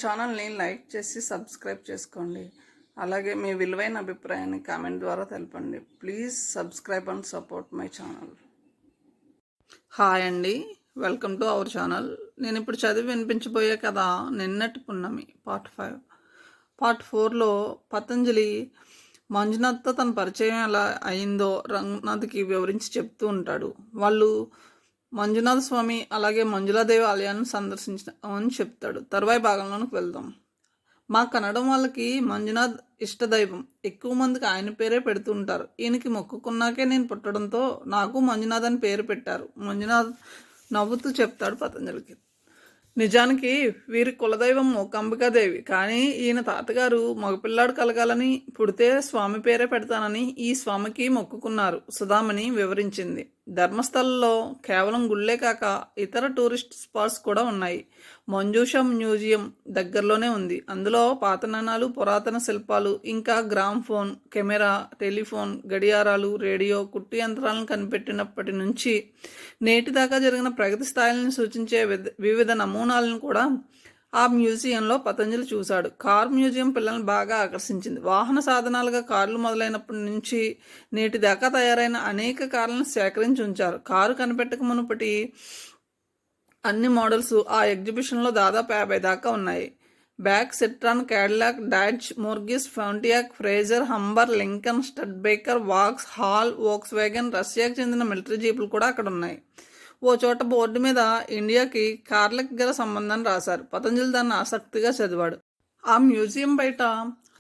ఛానల్ని లైక్ చేసి సబ్స్క్రైబ్ చేసుకోండి. అలాగే మీ విలువైన అభిప్రాయాన్ని కామెంట్ ద్వారా తెలపండి. Please subscribe and support my channel. Hi అండి, వెల్కమ్ టు అవర్ ఛానల్. నేను ఇప్పుడు చదివి వినిపించబోయే కథ నిన్నటి పున్నమి పార్ట్ 5. పార్ట్ 4లో పతంజలి మంజునాథ్తో తన పరిచయం ఎలా అయిందో రంగనాథ్కి వివరించి చెప్తూ ఉంటాడు. వాళ్ళు మంజునాథ స్వామి అలాగే మంజులాదేవి ఆలయాన్ని సందర్శించమని చెప్తాడు. తర్వాయి భాగంలోనికి వెళ్దాం. మా కన్నడం వాళ్ళకి మంజునాథ్ ఇష్టదైవం. ఎక్కువ మందికి ఆయన పేరే పెడుతూ ఉంటారు. ఈయనకి మొక్కుకున్నాకే నేను పుట్టడంతో నాకు మంజునాథ్ అని పేరు పెట్టారు. మంజునాథ్ నవ్వుతూ చెప్తాడు పతంజలికి. నిజానికి వీరి కులదైవం మూకాంబికాదేవి. కానీ ఈయన తాతగారు మగపిల్లాడు కలగాలని పుడితే స్వామి పేరే పెడతానని ఈ స్వామికి మొక్కుకున్నారు. సుధామణి వివరించింది. ధర్మస్థలంలో కేవలం గుళ్ళే కాక ఇతర టూరిస్ట్ స్పాట్స్ కూడా ఉన్నాయి. మంజూషం మ్యూజియం దగ్గరలోనే ఉంది. అందులో పాత నాణాలు, పురాతన శిల్పాలు, ఇంకా గ్రామ్ ఫోన్, కెమెరా, టెలిఫోన్, గడియారాలు, రేడియో, కుట్టు యంత్రాలను కనిపెట్టినప్పటి నుంచి నేటి దాకా జరిగిన ప్రగతి స్థాయిలను సూచించే వివిధ నమూనాలను కూడా ఆ మ్యూజియంలో పతంజలి చూశాడు. కార్ మ్యూజియం పిల్లల్ని బాగా ఆకర్షించింది. వాహన సాధనాలుగా కార్లు మొదలైనప్పటి నుంచి నేటి దాకా తయారైన అనేక కార్లను సేకరించి ఉంచారు. కారు కనిపెట్టక మునుపటి అన్ని మోడల్స్ ఆ ఎగ్జిబిషన్లో దాదాపు 50 దాకా ఉన్నాయి. Buick, Citroen, Cadillac, Dodge, Morris, Pontiac, Frazer, Humber, Lincoln, Studebaker, Vauxhall, Volkswagen, రష్యాకు చెందిన మిలిటరీ జీపులు కూడా అక్కడ ఉన్నాయి. ఓ చోట బోర్డు మీద ఇండియాకి కార్లకు గల సంబంధాన్ని రాశారు. పతంజలి దాన్ని ఆసక్తిగా చదివాడు. ఆ మ్యూజియం బయట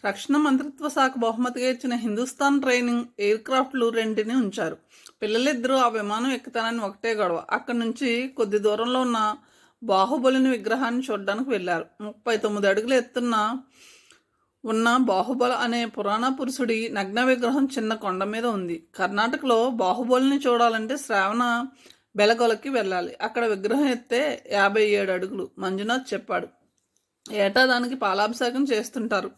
రక్షణ మంత్రిత్వ శాఖ బహుమతిగా ఇచ్చిన హిందుస్థాన్ ట్రైనింగ్ ఎయిర్ క్రాఫ్ట్లు 2 ఉంచారు. పిల్లలిద్దరూ ఆ విమానం ఎక్కుతానని ఒకటే గొడవ. అక్కడి నుంచి కొద్ది దూరంలో ఉన్న బాహుబలిని విగ్రహాన్ని చూడడానికి వెళ్ళారు. 39 అడుగుల ఎత్తున్న ఉన్న బాహుబలి అనే పురాణ పురుషుడి నగ్న విగ్రహం చిన్న కొండ మీద ఉంది. కర్ణాటకలో బాహుబలిని చూడాలంటే శ్రావణ బెలగొలకి వెళ్ళాలి. అక్కడ విగ్రహం ఎత్తే 57 అడుగులు. మంజునాథ్ చెప్పాడు. ఏటా దానికి పాలాభిషేకం చేస్తుంటారు.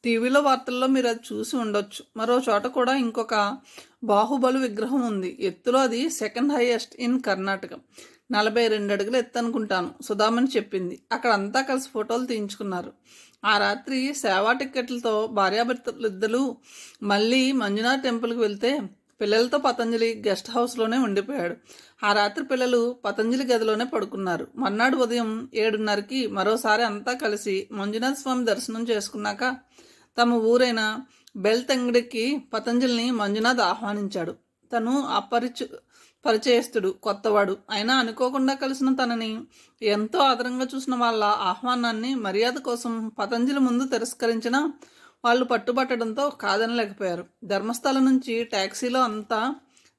టీవీలో వార్తల్లో మీరు అది చూసి ఉండొచ్చు. మరో చోట కూడా ఇంకొక బాహుబలి విగ్రహం ఉంది. ఎత్తులో అది సెకండ్ హైయెస్ట్ ఇన్ కర్ణాటక. 42 అడుగులు ఎత్తు అనుకుంటాను, సుధామని చెప్పింది. అక్కడ అంతా కలిసి ఫోటోలు తీయించుకున్నారు. ఆ రాత్రి సేవా టిక్కెట్లతో భార్యాభర్తలిద్దరూ మళ్ళీ మంజునాథ్ టెంపుల్కి వెళ్తే పిల్లలతో పతంజలి గెస్ట్ హౌస్లోనే ఉండిపోయాడు. ఆ రాత్రి పిల్లలు పతంజలి గదిలోనే పడుకున్నారు. మర్నాడు ఉదయం 7:30కి మరోసారి అంతా కలిసి మంజునాథ స్వామి దర్శనం చేసుకున్నాక తమ ఊరైన బెల్తంగడికి పతంజలిని మంజునాథ్ ఆహ్వానించాడు. తను పరిచయస్తుడు, కొత్తవాడు అయినా అనుకోకుండా కలిసిన తనని ఎంతో ఆదరంగా చూసిన వాళ్ళ ఆహ్వానాన్ని మర్యాద కోసం పతంజలి ముందు తిరస్కరించిన వాళ్ళు పట్టుబట్టడంతో కాదనలేకపోయారు. ధర్మస్థలం నుంచి ట్యాక్సీలో అంతా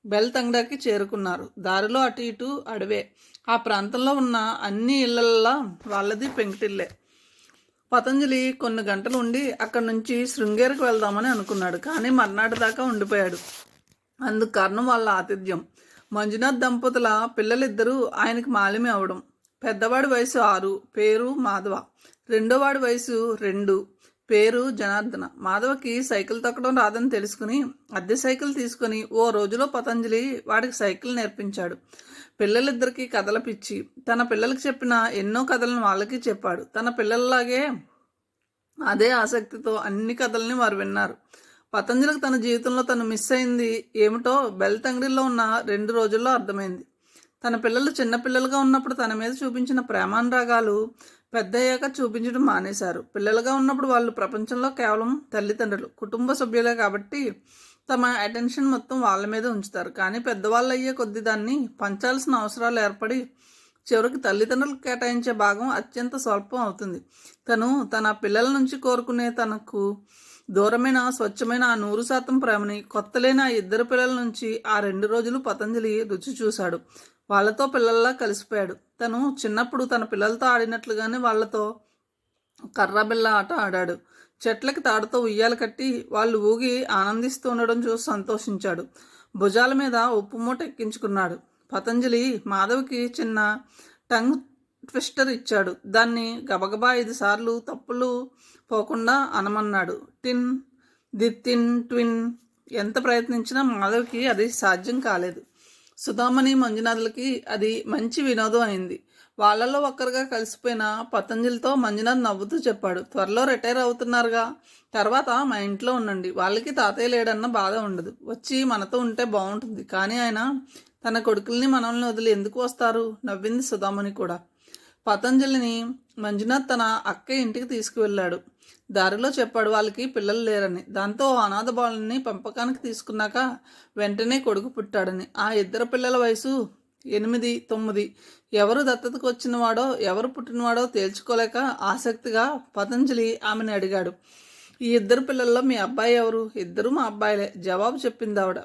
బెల్తంగడాకి చేరుకున్నారు. దారిలో అటు ఇటు అడవే. ఆ ప్రాంతంలో ఉన్న అన్ని ఇళ్లల్లా వాళ్ళది పెంకుటిల్లే. పతంజలి కొన్ని గంటలు ఉండి అక్కడి నుంచి శృంగేరికి వెళ్దామని అనుకున్నాడు. కానీ మర్నాటి దాకా ఉండిపోయాడు. అందుకు కారణం వాళ్ళ ఆతిథ్యం. మంజునాథ్ దంపతుల పిల్లలిద్దరూ ఆయనకి మాలిమి అవడం. పెద్దవాడి వయసు 6, పేరు మాధవ. రెండోవాడి వయసు 2, పేరు జనార్దన. మాధవకి సైకిల్ తొక్కడం రాదని తెలుసుకుని అద్దె సైకిల్ తీసుకుని ఓ రోజులో పతంజలి వాడికి సైకిల్ నేర్పించాడు. పిల్లలిద్దరికీ కథల పిచ్చి. తన పిల్లలకి చెప్పిన ఎన్నో కథలను వాళ్ళకి చెప్పాడు. తన పిల్లల్లాగే అదే ఆసక్తితో అన్ని కథల్ని వారు విన్నారు. పతంజలికి తన జీవితంలో తను మిస్ అయింది ఏమిటో బెల్తంగడిలో ఉన్న 2 రోజుల్లో అర్థమైంది. తన పిల్లలు చిన్నపిల్లలుగా ఉన్నప్పుడు తన మీద చూపించిన ప్రేమానురాగాలు పెద్దయ్యాక చూపించడం మానేశారు. పిల్లలుగా ఉన్నప్పుడు వాళ్ళు ప్రపంచంలో కేవలం తల్లిదండ్రులు, కుటుంబ సభ్యులే కాబట్టి తమ అటెన్షన్ మొత్తం వాళ్ళ మీద ఉంచుతారు. కానీ పెద్దవాళ్ళు అయ్యే కొద్ది దాన్ని పంచాల్సిన అవసరాలు ఏర్పడి చివరికి తల్లిదండ్రులకు కేటాయించే భాగం అత్యంత స్వల్పం అవుతుంది. తను తన పిల్లల నుంచి కోరుకునే తనకు దూరమైన స్వచ్ఛమైన ఆ 100% ప్రేమని కొత్తలేని ఆ 2 పిల్లల నుంచి ఆ 2 రోజులు పతంజలి రుచి చూశాడు. వాళ్ళతో పిల్లల్లా కలిసిపోయాడు. తను చిన్నప్పుడు తన పిల్లలతో ఆడినట్లుగానే వాళ్ళతో కర్రబిల్ల ఆట ఆడాడు. చెట్లకి తాడుతో ఉయ్యాలు కట్టి వాళ్ళు ఊగి ఆనందిస్తూ ఉండడం చూసి సంతోషించాడు. భుజాల మీద ఉప్పు మూట ఎక్కించుకున్నాడు. పతంజలి మాధవ్కి చిన్న టంగ్ ట్విస్టర్ ఇచ్చాడు. దాన్ని గబగబా 5 సార్లు తప్పులు పోకుండా అనమన్నాడు. టిన్ ది తిన్ ట్విన్. ఎంత ప్రయత్నించినా మాధవ్కి అది సాధ్యం కాలేదు. సుధామణి మంజునాథులకి అది మంచి వినోదం అయింది. వాళ్ళలో ఒక్కరుగా కలిసిపోయిన పతంజలితో మంజునాథ్ నవ్వుతూ చెప్పాడు, త్వరలో రిటైర్ అవుతున్నారుగా, తర్వాత మా ఇంట్లో ఉండండి. వాళ్ళకి తాతయ్య లేడన్న బాధ ఉండదు. వచ్చి మనతో ఉంటే బాగుంటుంది. కానీ ఆయన తన కొడుకుల్ని మనల్ని వదిలి ఎందుకు వస్తారు? నవ్వింది సుధామణి కూడా. పతంజలిని మంజునాథ్ తన అక్క ఇంటికి తీసుకువెళ్ళాడు. దారిలో చెప్పాడు వాళ్ళకి పిల్లలు లేరని. దాంతో అనాథ బాలుని పెంపకానికి తీసుకున్నాక వెంటనే కొడుకు పుట్టాడని. ఆ ఇద్దరు పిల్లల వయసు 8, 9. ఎవరు దత్తతకు వచ్చినవాడో ఎవరు పుట్టినవాడో తేల్చుకోలేక ఆసక్తిగా పతంజలి ఆమెను అడిగాడు, ఈ ఇద్దరు పిల్లల్లో మీ అబ్బాయి ఎవరు? ఇద్దరు మా అబ్బాయిలే, జవాబు చెప్పింది ఆవిడ.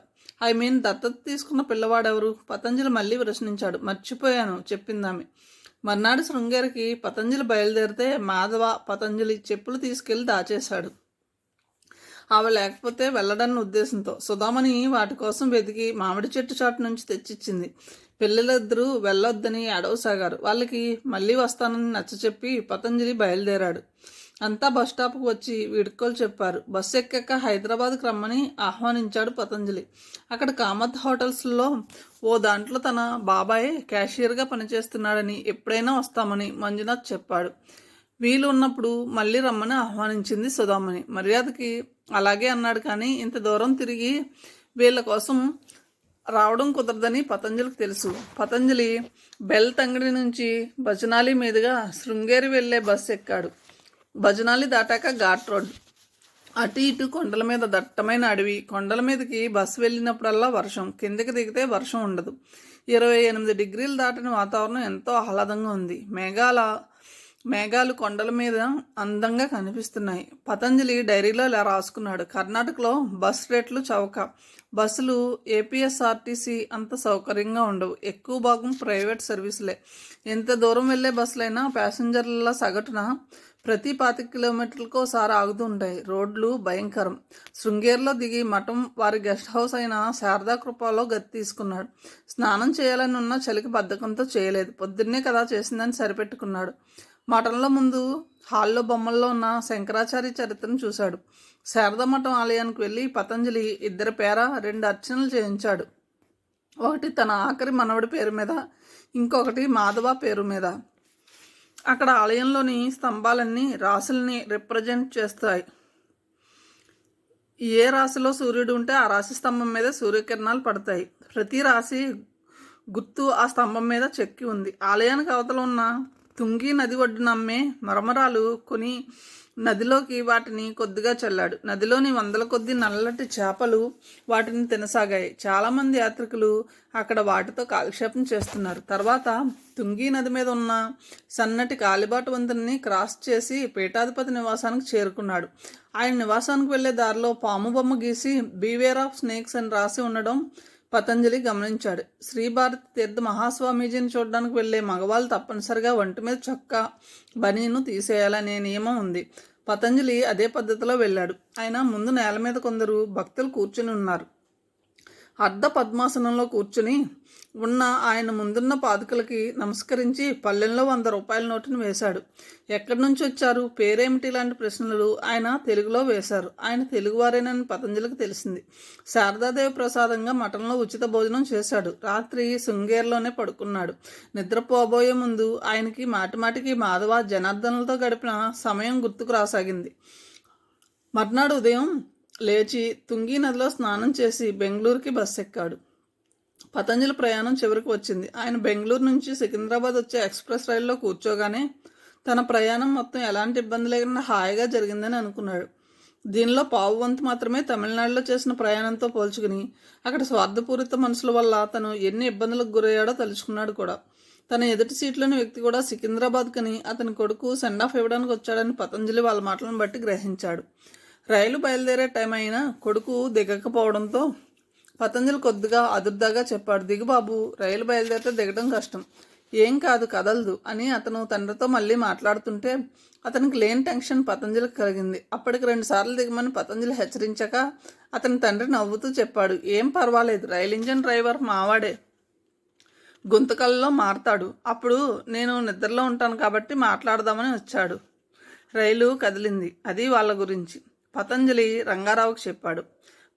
దత్తత తీసుకున్న పిల్లవాడెవరు? పతంజలి మళ్ళీ ప్రశ్నించాడు. మర్చిపోయాను, చెప్పిందామె. మర్నాడు శృంగేరికి పతంజలి బయలుదేరితే మాధవ పతంజలి చెప్పులు తీసుకెళ్లి దాచేశాడు. ఆమె లేకపోతే వెళ్ళడన్న ఉద్దేశంతో సుధామణి వాటి కోసం వెతికి మామిడి చెట్టు చాటు నుంచి తెచ్చిచ్చింది. పిల్లలిద్దరూ వెళ్ళొద్దని అడవసాగారు. వాళ్ళకి మళ్ళీ వస్తానని నచ్చచెప్పి పతంజలి బయలుదేరాడు. అంతా బస్టాప్కు వచ్చి వీడ్కోలు చెప్పారు. బస్సు ఎక్కాక హైదరాబాద్కి రమ్మని ఆహ్వానించాడు పతంజలి. అక్కడ కామత్ హోటల్స్లో ఓ దాంట్లో తన బాబాయ్ క్యాషియర్గా పనిచేస్తున్నాడని, ఎప్పుడైనా వస్తామని మంజునాథ్ చెప్పాడు. వీలు ఉన్నప్పుడు మళ్ళీ రమ్మని ఆహ్వానించింది సుధామణి. మర్యాదకి అలాగే అన్నాడు. కానీ ఇంత దూరం తిరిగి వీళ్ళ కోసం రావడం కుదరదని పతంజలికి తెలుసు. పతంజలి బెల్ తంగడి నుంచి భజనాలి మీదుగా శృంగేరి వెళ్లే బస్సు ఎక్కాడు. భజనాలి దాటాక ఘాట్ రోడ్. అటు ఇటు కొండల మీద దట్టమైన అడవి. కొండల మీదకి బస్సు వెళ్ళినప్పుడల్లా వర్షం. కిందకి దిగితే వర్షం ఉండదు. 28 డిగ్రీలు దాటిన వాతావరణం ఎంతో ఆహ్లాదంగా ఉంది. మేఘాలు కొండల మీద అందంగా కనిపిస్తున్నాయి. పతంజలి డైరీలో ఇలా రాసుకున్నాడు, కర్ణాటకలో బస్ రేట్లు చౌక. బస్సులు ఏపీఎస్ఆర్టీసీ అంత సౌకర్యంగా ఉండవు. ఎక్కువ భాగం ప్రైవేట్ సర్వీసులే. ఎంత దూరం వెళ్ళే బస్సులైనా ప్యాసింజర్ల సగటున ప్రతి 25 కిలోమీటర్లకు ఒకసారి ఆగుతూ ఉంటాయి. రోడ్లు భయంకరం. శృంగేరిలో దిగి మఠం వారి గెస్ట్ హౌస్ అయిన శారదా కృపలో గది తీసుకున్నాడు. స్నానం చేయాలని ఉన్న చలికి బద్ధకంతో చేయలేదు. పొద్దున్నే కదా చేసిందని సరిపెట్టుకున్నాడు. మఠంలో ముందు హాల్లో బొమ్మల్లో ఉన్న శంకరాచార్య చరిత్రను చూశాడు. శారదా మఠం ఆలయానికి వెళ్ళి పతంజలి 2 పేర 2 అర్చనలు చేయించాడు. ఒకటి తన ఆఖరి మనవడి పేరు మీద, ఇంకొకటి మాధవ పేరు మీద. అక్కడ ఆలయంలోని స్తంభాలన్నీ రాశుల్ని రిప్రజెంట్ చేస్తాయి. ఏ రాశిలో సూర్యుడు ఉంటే ఆ రాశి స్తంభం మీద సూర్యకిరణాలు పడతాయి. ప్రతి రాశి గుర్తు ఆ స్తంభం మీద చెక్కి ఉంది. ఆలయానికి అవతల ఉన్న తుంగి నది ఒడ్డున అమ్మే మరమరాలు కొని నదిలోకి వాటిని కొద్దిగా చల్లాడు. నదిలోని 100 కొద్ది నల్లటి చేపలు వాటిని తినసాగాయి. చాలామంది యాత్రికులు అక్కడ వాటితో కాలక్షేపం చేస్తున్నారు. తర్వాత తుంగి నది మీద ఉన్న సన్నటి కాలిబాటు వంతెనని క్రాస్ చేసి పీఠాధిపతి నివాసానికి చేరుకున్నాడు. ఆయన నివాసానికి వెళ్లే దారిలో పాము బొమ్మ గీసి బీవేర్ ఆఫ్ స్నేక్స్ అని రాసి ఉండడం పతంజలి గమనించాడు. శ్రీభారతి తీర్థ మహాస్వామీజీని చూడడానికి వెళ్లే మగవాళ్ళు తప్పనిసరిగా ఒంటి మీద చొక్కా బనీను తీసేయాలనే నియమం ఉంది. పతంజలి అదే పద్ధతిలో వెళ్ళాడు. ఆయన ముందు నేల మీద కొందరు భక్తులు కూర్చుని ఉన్నారు. అర్ధ పద్మాసనంలో కూర్చుని ఉన్న ఆయన ముందున్న పాదుకలకి నమస్కరించి పల్లెంలో 100 రూపాయల నోటును వేశాడు. ఎక్కడి నుంచి వచ్చారు, పేరేమిటి లాంటి ప్రశ్నలు ఆయన తెలుగులో వేశారు. ఆయన తెలుగువారేనని పతంజలికి తెలిసింది. శారదాదేవి ప్రసాదంగా మఠంలో ఉచిత భోజనం చేశాడు. రాత్రి శృంగేరిలోనే పడుకున్నాడు. నిద్రపోబోయే ముందు ఆయనకి మాటిమాటికి మాధవ జనార్దనులతో గడిపిన సమయం గుర్తుకు రాసాగింది. మర్నాడు ఉదయం లేచి తుంగి నదిలో స్నానం చేసి బెంగళూరుకి బస్సు ఎక్కాడు. పతంజలి ప్రయాణం చివరికి వచ్చింది. ఆయన బెంగళూరు నుంచి సికింద్రాబాద్ వచ్చే ఎక్స్ప్రెస్ రైల్లో కూర్చోగానే తన ప్రయాణం మొత్తం ఎలాంటి ఇబ్బంది లేకుండా హాయిగా జరిగిందని అనుకున్నాడు. దీనిలో పావు వంతు మాత్రమే తమిళనాడులో చేసిన ప్రయాణంతో పోల్చుకుని అక్కడ స్వార్థపూరిత మనుషుల వల్ల తను ఎన్ని ఇబ్బందులకు గురయ్యాడో తలుచుకున్నాడు కూడా. తన ఎదుటి సీట్లోని వ్యక్తి కూడా సికింద్రాబాద్ కని అతని కొడుకు సెండ్ ఆఫ్ ఇవ్వడానికి వచ్చాడని పతంజలి వాళ్ళ మాటలను బట్టి గ్రహించాడు. రైలు బయలుదేరే టైం అయినా కొడుకు దిగకపోవడంతో పతంజలి కొద్దిగా అదుర్దాగా చెప్పాడు, దిగు బాబు, రైలు బయలుదేరితే దిగడం కష్టం. ఏం కాదు, కదలదు అని అతను తండ్రితో మళ్ళీ మాట్లాడుతుంటే అతనికి లేని టెన్షన్ పతంజలికి కలిగింది. అప్పటికి 2 సార్లు దిగమని పతంజలి హెచ్చరించాక అతని తండ్రి నవ్వుతూ చెప్పాడు, ఏం పర్వాలేదు, రైలు ఇంజన్ డ్రైవర్ మావాడే, గుంతకల్లో మారతాడు. అప్పుడు నేను నిద్రలో ఉంటాను కాబట్టి మాట్లాడదామని వచ్చాడు. రైలు కదిలింది. అది వాళ్ళ గురించి పతంజలి రంగారావుకి చెప్పాడు.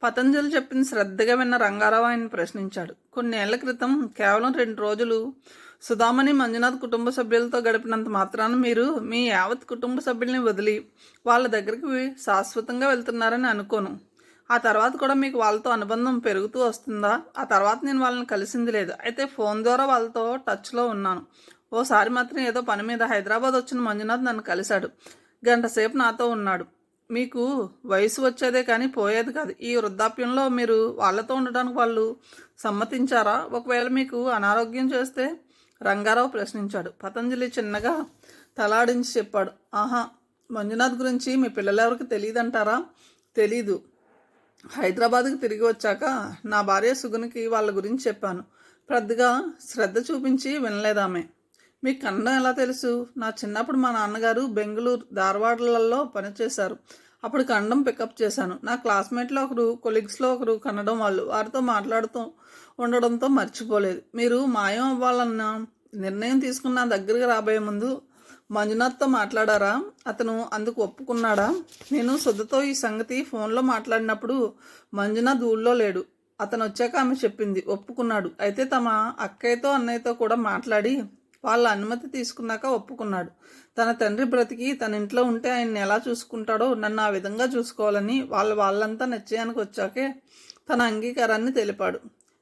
పతంజలి చెప్పింది శ్రద్ధగా విన్న రంగారావు ఆయన ప్రశ్నించాడు. కొన్నేళ్ల క్రితం కేవలం 2 రోజులు సుధామణి మంజునాథ్ కుటుంబ సభ్యులతో గడిపినంత మాత్రాన మీరు మీ యావత్ కుటుంబ సభ్యుల్ని వదిలి వాళ్ళ దగ్గరికి శాశ్వతంగా వెళ్తున్నారని అనుకోను. ఆ తర్వాత కూడా మీకు వాళ్ళతో అనుబంధం పెరుగుతూ వస్తుందా? ఆ తర్వాత నేను వాళ్ళని కలిసింది లేదు. అయితే ఫోన్ ద్వారా వాళ్ళతో టచ్లో ఉన్నాను. ఓసారి మాత్రం ఏదో పని మీద హైదరాబాద్ వచ్చిన మంజునాథ్ నన్ను కలిశాడు. గంట సేపు నాతో ఉన్నాడు. మీకు వయసు వచ్చేదే కానీ పోయేది కాదు. ఈ వృద్ధాప్యంలో మీరు వాళ్ళతో ఉండడానికి వాళ్ళు సమ్మతించారా? ఒకవేళ మీకు అనారోగ్యం చేస్తే? రంగారావు ప్రశ్నించాడు. పతంజలి చిన్నగా తలాడించి చెప్పాడు. ఆహా, మంజునాథ్ గురించి మీ పిల్లలెవరికి తెలియదంటారా? తెలీదు. హైదరాబాద్కి తిరిగి వచ్చాక నా భార్య సుగునికి వాళ్ళ గురించి చెప్పాను. పెద్దగా శ్రద్ధ చూపించి వినలేదామె. మీకు కన్నడం ఎలా తెలుసు? నా చిన్నప్పుడు మా నాన్నగారు బెంగళూరు, ధారవాడలలో పనిచేశారు. అప్పుడు కన్నడం పికప్ చేశాను. నా క్లాస్మేట్లో ఒకరు, కొలీగ్స్లో ఒకరు కన్నడం వాళ్ళు. వారితో మాట్లాడుతూ ఉండడంతో మర్చిపోలేదు. మీరు మాయం అవ్వాలన్న నిర్ణయం తీసుకున్న దగ్గరికి రాబోయే ముందు మంజునాథ్తో మాట్లాడారా? అతను అందుకు ఒప్పుకున్నాడా? నేను సుధతో ఈ సంగతి ఫోన్లో మాట్లాడినప్పుడు మంజునాథ్ ఊళ్ళో లేడు. అతను వచ్చాక ఆమె చెప్పింది. ఒప్పుకున్నాడు. అయితే తమ అక్కయ్యతో అన్నయ్యతో కూడా మాట్లాడి వాళ్ళ అనుమతి తీసుకున్నాక ఒప్పుకున్నాడు. తన తండ్రి బ్రతికి తన ఇంట్లో ఉంటే ఆయన్ని ఎలా చూసుకుంటాడో నన్ను ఆ విధంగా చూసుకోవాలని వాళ్ళంతా నిశ్చయానికి వచ్చాకే తన అంగీకారాన్ని తెలిపాడు.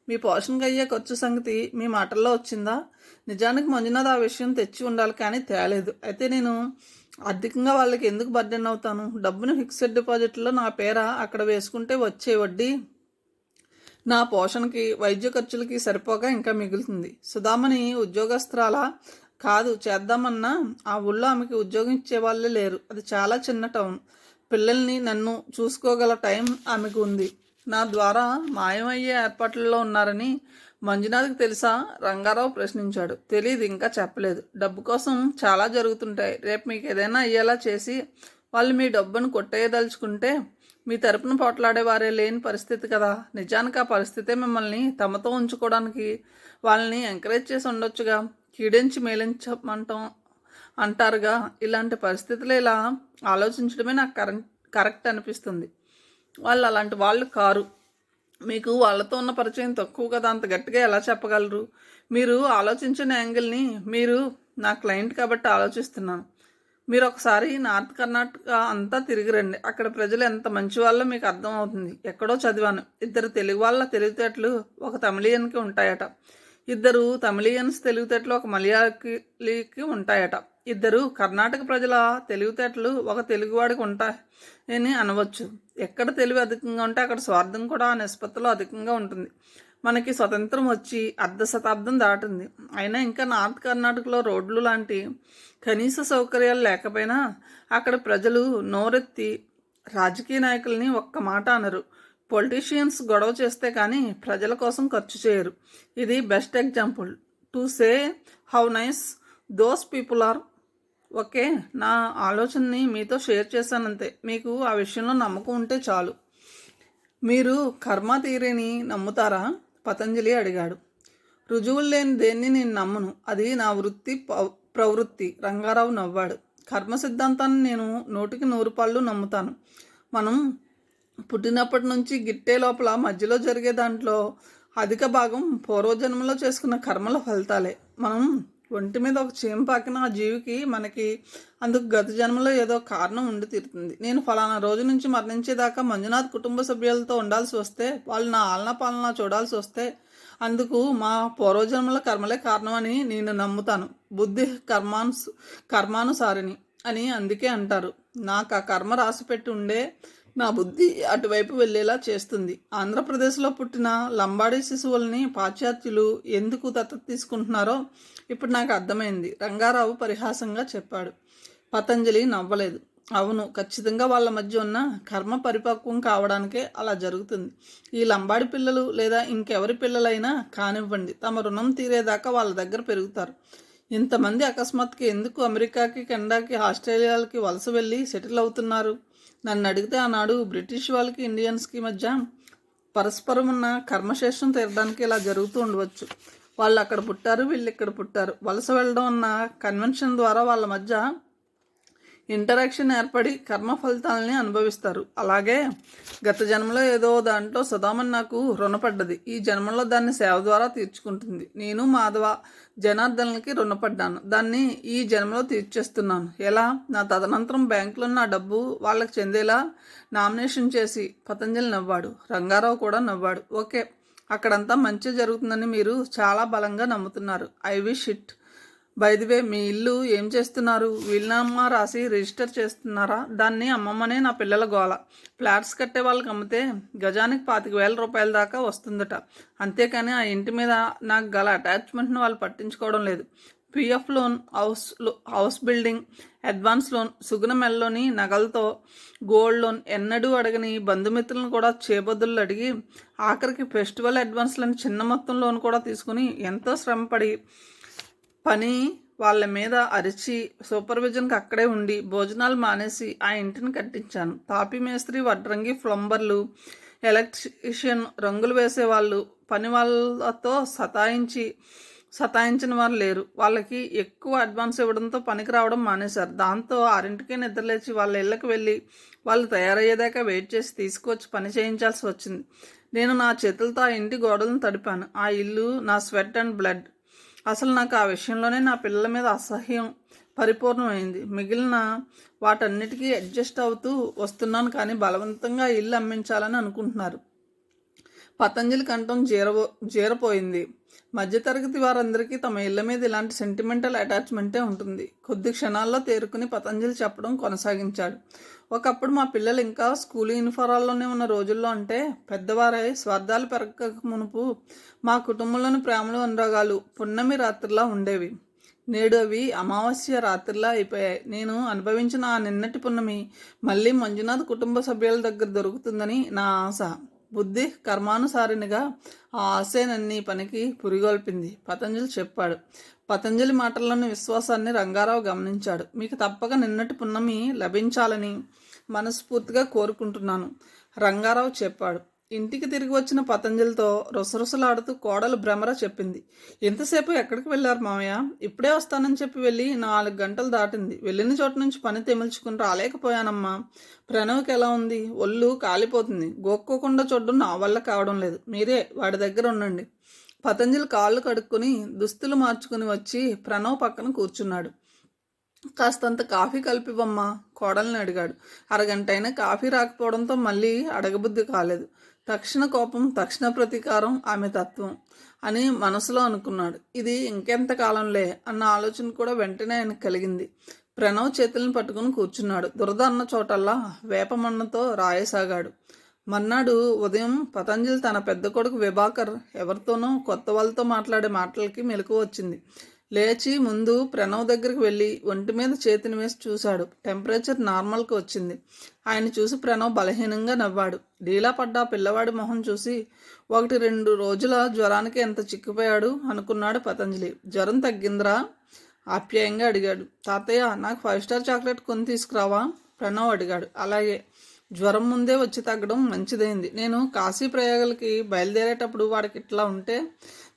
మీ పోషణకు అయ్యే ఖర్చు సంగతి మీ మాటల్లో వచ్చిందా? నిజానికి మంజునాథ్ ఆ విషయం తెచ్చి ఉండాలి కానీ తేలేదు. అయితే నేను అధికంగా వాళ్ళకి ఎందుకు బర్డెన్ అవుతాను? డబ్బును ఫిక్స్డ్ డిపాజిట్లో నా పేర అక్కడ వేసుకుంటే వచ్చే వడ్డీ నా పోషణకి, వైద్య ఖర్చులకి సరిపోగా ఇంకా మిగులుతుంది. సుధామణి ఉద్యోగస్తురాలా? కాదు. చేద్దామన్నా ఆ ఊళ్ళో ఆమెకి ఉద్యోగం ఇచ్చేవాళ్ళే లేరు. అది చాలా చిన్న టౌన్. పిల్లల్ని, నన్ను చూసుకోగల టైం ఆమెకు ఉంది. నా ద్వారా మాయమయ్యే ఏర్పాట్లలో ఉన్నారని మంజునాథ్కి తెలుసా? రంగారావు ప్రశ్నించాడు. తెలీదు, ఇంకా చెప్పలేదు. డబ్బు కోసం చాలా జరుగుతుంటాయి. రేపు మీకు ఏదైనా అయ్యేలా చేసి వాళ్ళు మీ డబ్బును కొట్టేయదలుచుకుంటే మీ తరపున పోట్లాడేవారే లేని పరిస్థితి కదా. నిజానికి ఆ పరిస్థితే మిమ్మల్ని తమతో ఉంచుకోవడానికి వాళ్ళని ఎంకరేజ్ చేసి ఉండొచ్చుగా. కీడించి మేలించమంటాం అంటారుగా. ఇలాంటి పరిస్థితులు ఇలా ఆలోచించడమే నాకు కరెక్ట్ అనిపిస్తుంది. వాళ్ళు అలాంటి వాళ్ళు కారు. మీకు వాళ్ళతో ఉన్న పరిచయం తక్కువ కదా, అంత గట్టిగా ఎలా చెప్పగలరు? మీరు ఆలోచించిన యాంగిల్ని, మీరు నా క్లయింట్ కాబట్టి ఆలోచిస్తున్నాను. మీరు ఒకసారి నార్త్ కర్ణాటక అంతా తిరిగి రండి. అక్కడ ప్రజలు ఎంత మంచి వాళ్ళో మీకు అర్థం అవుతుంది. ఎక్కడో చదివాను, 2 తెలుగు వాళ్ళ తెలివితేటలు ఒక తమిళియన్కి ఉంటాయట. 2 తమిళియన్స్ తెలివితేటలు ఒక మలయాళీకి ఉంటాయట. 2 కర్ణాటక ప్రజల తెలివితేటలు ఒక తెలుగువాడికి ఉంటాయని అనవచ్చు. ఎక్కడ తెలివి అధికంగా ఉంటే అక్కడ స్వార్థం కూడా ఆ నిష్పత్తిలో అధికంగా ఉంటుంది. మనకి స్వతంత్రం వచ్చి 1/2 శతాబ్దం దాటింది. అయినా ఇంకా నార్త్ కర్ణాటకలో రోడ్లు లాంటి కనీస సౌకర్యాలు లేకపోయినా అక్కడ ప్రజలు నోరెత్తి రాజకీయ నాయకుల్ని ఒక్క మాట అనరు. పొలిటీషియన్స్ గొడవ చేస్తే కానీ ప్రజల కోసం ఖర్చు చేయరు. ఇది best example to say how nice those people are. Okay, నా ఆలోచనని మీతో షేర్ చేశానంతే. మీకు ఆ విషయంలో నమ్మకం ఉంటే చాలు. మీరు కర్మ థియరీని నమ్ముతారా? పతంజలి అడిగాడు. రుజువులు లేని దేన్ని నేను నమ్మను. అది నా వృత్తి ప్రవృత్తి. రంగారావు నవ్వాడు. కర్మ సిద్ధాంతాన్ని నేను 100కి 100 పాళ్ళు నమ్ముతాను. మనం పుట్టినప్పటి నుంచి గిట్టే లోపల మధ్యలో జరిగే దాంట్లో అధిక భాగం పూర్వజన్మలో చేసుకున్న కర్మల ఫలితాలే. మనం ఒంటి మీద ఒక చీమ పాకిన ఆ జీవికి మనకి అందుకు గత జన్మలో ఏదో కారణం ఉండి తీరుతుంది. నేను ఫలానా రోజు నుంచి మరణించేదాకా మంజునాథ్ కుటుంబ సభ్యులతో ఉండాల్సి వస్తే, వాళ్ళు నా ఆలనా పాలనా చూడాల్సి వస్తే అందుకు మా పూర్వజన్మల కర్మలే కారణం అని నేను నమ్ముతాను. బుద్ధి కర్మానుసారిని అని అందుకే అంటారు. నాకు ఆ కర్మ రాసిపెట్టి ఉండే నా బుద్ధి అటువైపు వెళ్ళేలా చేస్తుంది. ఆంధ్రప్రదేశ్లో పుట్టిన లంబాడీ శిశువుల్ని పాశ్చాత్యులు ఎందుకు దత్తత తీసుకుంటున్నారో ఇప్పుడు నాకు అర్థమైంది. రంగారావు పరిహాసంగా చెప్పాడు. పతంజలి నవ్వలేదు. అవును, ఖచ్చితంగా వాళ్ళ మధ్య ఉన్న కర్మ పరిపక్వం కావడానికే అలా జరుగుతుంది. ఈ లంబాడి పిల్లలు లేదా ఇంకెవరి పిల్లలైనా కానివ్వండి, తమ రుణం తీరేదాకా వాళ్ళ దగ్గర పెరుగుతారు. ఇంతమంది అకస్మాత్తుగా ఎందుకు అమెరికాకి, కెనడాకి, ఆస్ట్రేలియాలకి వలస వెళ్ళి సెటిల్ అవుతున్నారు? నన్ను అడిగితే ఆనాడు బ్రిటిష్ వాళ్ళకి ఇండియన్స్కి మధ్య పరస్పరం ఉన్న కర్మశేషం తీరడానికి ఇలా జరుగుతూ ఉండవచ్చు. వాళ్ళు అక్కడ పుట్టారు, వీళ్ళు ఇక్కడ పుట్టారు. వలస వెళ్ళడం అన్న కన్వెన్షన్ ద్వారా వాళ్ళ మధ్య ఇంటరాక్షన్ ఏర్పడి కర్మ ఫలితాలని అనుభవిస్తారు. అలాగే గత జన్మలో ఏదో దాంట్లో సుధామని నాకు రుణపడ్డది. ఈ జన్మలో దాన్ని సేవ ద్వారా తీర్చుకుంటుంది. నేను మాధవ జనార్దన్లకి రుణపడ్డాను. దాన్ని ఈ జన్మలో తీర్చేస్తున్నాను. ఎలా? నా తదనంతరం బ్యాంకులో నా డబ్బు వాళ్ళకి చెందేలా నామినేషన్ చేసి పతంజలి నవ్వాడు. రంగారావు కూడా నవ్వాడు. ఓకే, అక్కడంతా మంచి జరుగుతుందని మీరు చాలా బలంగా నమ్ముతున్నారు. I wish it. By the way, మీ ఇల్లు ఏం చేస్తున్నారు? వీలునామా రాసి రిజిస్టర్ చేస్తున్నారా? దాన్ని అమ్మమ్మనే నా పిల్లల గోల. ఫ్లాట్స్ కట్టే వాళ్ళకి అమ్మితే గజానికి 25,000 రూపాయల దాకా వస్తుందట. అంతేకాని ఆ ఇంటి మీద నాకు గల అటాచ్మెంట్ను వాళ్ళు పట్టించుకోవడం లేదు. PF loan, house building, advance loan, Suguna మెల్లోని నగలతో గోల్డ్ లోన్, ఎన్నడూ అడగని బంధుమిత్రులను కూడా చేబద్దులు అడిగి ఆఖరికి ఫెస్టివల్ అడ్వాన్స్లను చిన్న మొత్తం లోన్ కూడా తీసుకుని ఎంతో శ్రమపడి పని వాళ్ళ మీద అరిచి సూపర్విజన్కి అక్కడే ఉండి భోజనాలు మానేసి ఆ ఇంటిని కట్టించాను. తాపీ మేస్త్రి, వడ్రంగి, ప్లంబర్లు, ఎలక్ట్రీషియన్, రంగులు వేసేవాళ్ళు పని వాళ్ళతో సతాయించిన వారు లేరు. వాళ్ళకి ఎక్కువ అడ్వాన్స్ ఇవ్వడంతో పనికి రావడం మానేశారు. దాంతో 6ంటికే నిద్రలేచి వాళ్ళ ఇళ్ళకి వెళ్ళి వాళ్ళు తయారయ్యేదాకా వెయిట్ చేసి తీసుకొచ్చి పని చేయించాల్సి వచ్చింది. నేను నా చేతులతో ఆ ఇంటి గోడలను తడిపాను. ఆ ఇల్లు నా స్వెట్ అండ్ బ్లడ్. అసలు నాకు ఆ విషయంలోనే నా పిల్లల మీద అసహ్యం పరిపూర్ణమైంది. మిగిలిన వాటన్నిటికీ అడ్జస్ట్ అవుతూ వస్తున్నాను, కానీ బలవంతంగా ఇల్లు అమ్మించాలని అనుకుంటున్నారు. పతంజలి కంఠం జీరపోయింది. మధ్యతరగతి వారందరికీ తమ ఇళ్ల మీద ఇలాంటి సెంటిమెంటల్ అటాచ్మెంటే ఉంటుంది. కొద్ది క్షణాల్లో తేరుకుని పతంజలి చెప్పడం కొనసాగించాడు. ఒకప్పుడు మా పిల్లలు ఇంకా స్కూల్ యూనిఫారాల్లోనే ఉన్న రోజుల్లో, అంటే పెద్దవారై స్వార్థాలు పెరగక మునుపు, మా కుటుంబంలోని ప్రేమలు అనురాగాలు పున్నమి రాత్రిలా ఉండేవి. నేడు అవి అమావాస్య రాత్రిలా అయిపోయాయి. నేను అనుభవించిన ఆ నిన్నటి పున్నమి మళ్ళీ మంజునాథ్ కుటుంబ సభ్యుల దగ్గర దొరుకుతుందని నా ఆశ. బుద్ధి కర్మానుసారినిగా ఆ ఆశే నన్ను ఈ పనికి పురిగొల్పింది, పతంజలి చెప్పాడు. పతంజలి మాటల్లోని విశ్వాసాన్ని రంగారావు గమనించాడు. మీకు తప్పక నిన్నటి పున్నమి లభించాలని మనస్ఫూర్తిగా కోరుకుంటున్నాను, రంగారావు చెప్పాడు. ఇంటికి తిరిగి వచ్చిన పతంజలితో రుసరుసలాడుతూ కోడలు భ్రమర చెప్పింది. ఎంతసేపు ఎక్కడికి వెళ్ళారు మామయ్య? ఇప్పుడే వస్తానని చెప్పి వెళ్ళి 4 గంటలు దాటింది. వెళ్ళిన చోట నుంచి పని తెమిల్చుకుని రాలేకపోయానమ్మా. ప్రణవ్కి ఎలా ఉంది? ఒళ్ళు కాలిపోతుంది. గోక్కోకుండా చూడడం నా వల్ల కావడం లేదు. మీరే వాడి దగ్గర ఉండండి. పతంజలి కాళ్ళు కడుక్కొని దుస్తులు మార్చుకుని వచ్చి ప్రణవ్ పక్కన కూర్చున్నాడు. కాస్తంత కాఫీ కలిపివమ్మా, కోడల్ని అడిగాడు. అరగంట అయినా కాఫీ రాకపోవడంతో మళ్ళీ అడగబుద్ధి కాలేదు. తక్షణ కోపం, తక్షణ ప్రతీకారం ఆమె తత్వం అని మనసులో అనుకున్నాడు. ఇది ఇంకెంతకాలంలే అన్న ఆలోచన కూడా వెంటనే ఆయనకు కలిగింది. ప్రణవ్ చేతులను పట్టుకుని కూర్చున్నాడు. దురద అన్న చోటల్లా వేపమన్నతో రాయసాగాడు. మర్నాడు ఉదయం పతంజలి తన పెద్ద కొడుకు విభాకర్ ఎవరితోనో కొత్త వాళ్ళతో మాట్లాడే మాటలకి మెలకు వచ్చింది. లేచి ముందు ప్రణవ్ దగ్గరికి వెళ్ళి ఒంటి మీద చేతిని వేసి చూశాడు. టెంపరేచర్ నార్మల్కి వచ్చింది. ఆయన చూసి ప్రణవ్ బలహీనంగా నవ్వాడు. డీలా పడ్డ పిల్లవాడి మొహం చూసి 1-2 రోజుల జ్వరానికి ఎంత చిక్కిపోయాడు అనుకున్నాడు పతంజలి. జ్వరం తగ్గిందిరా? ఆప్యాయంగా అడిగాడు. తాతయ్య, నాకు 5 స్టార్ చాక్లెట్ కొని తీసుకురావా? ప్రణవ్ అడిగాడు. అలాగే. జ్వరం ముందే వచ్చి తగ్గడం మంచిదైంది. నేను కాశీ ప్రయాగాలకి బయలుదేరేటప్పుడు వాడికి ఇట్లా ఉంటే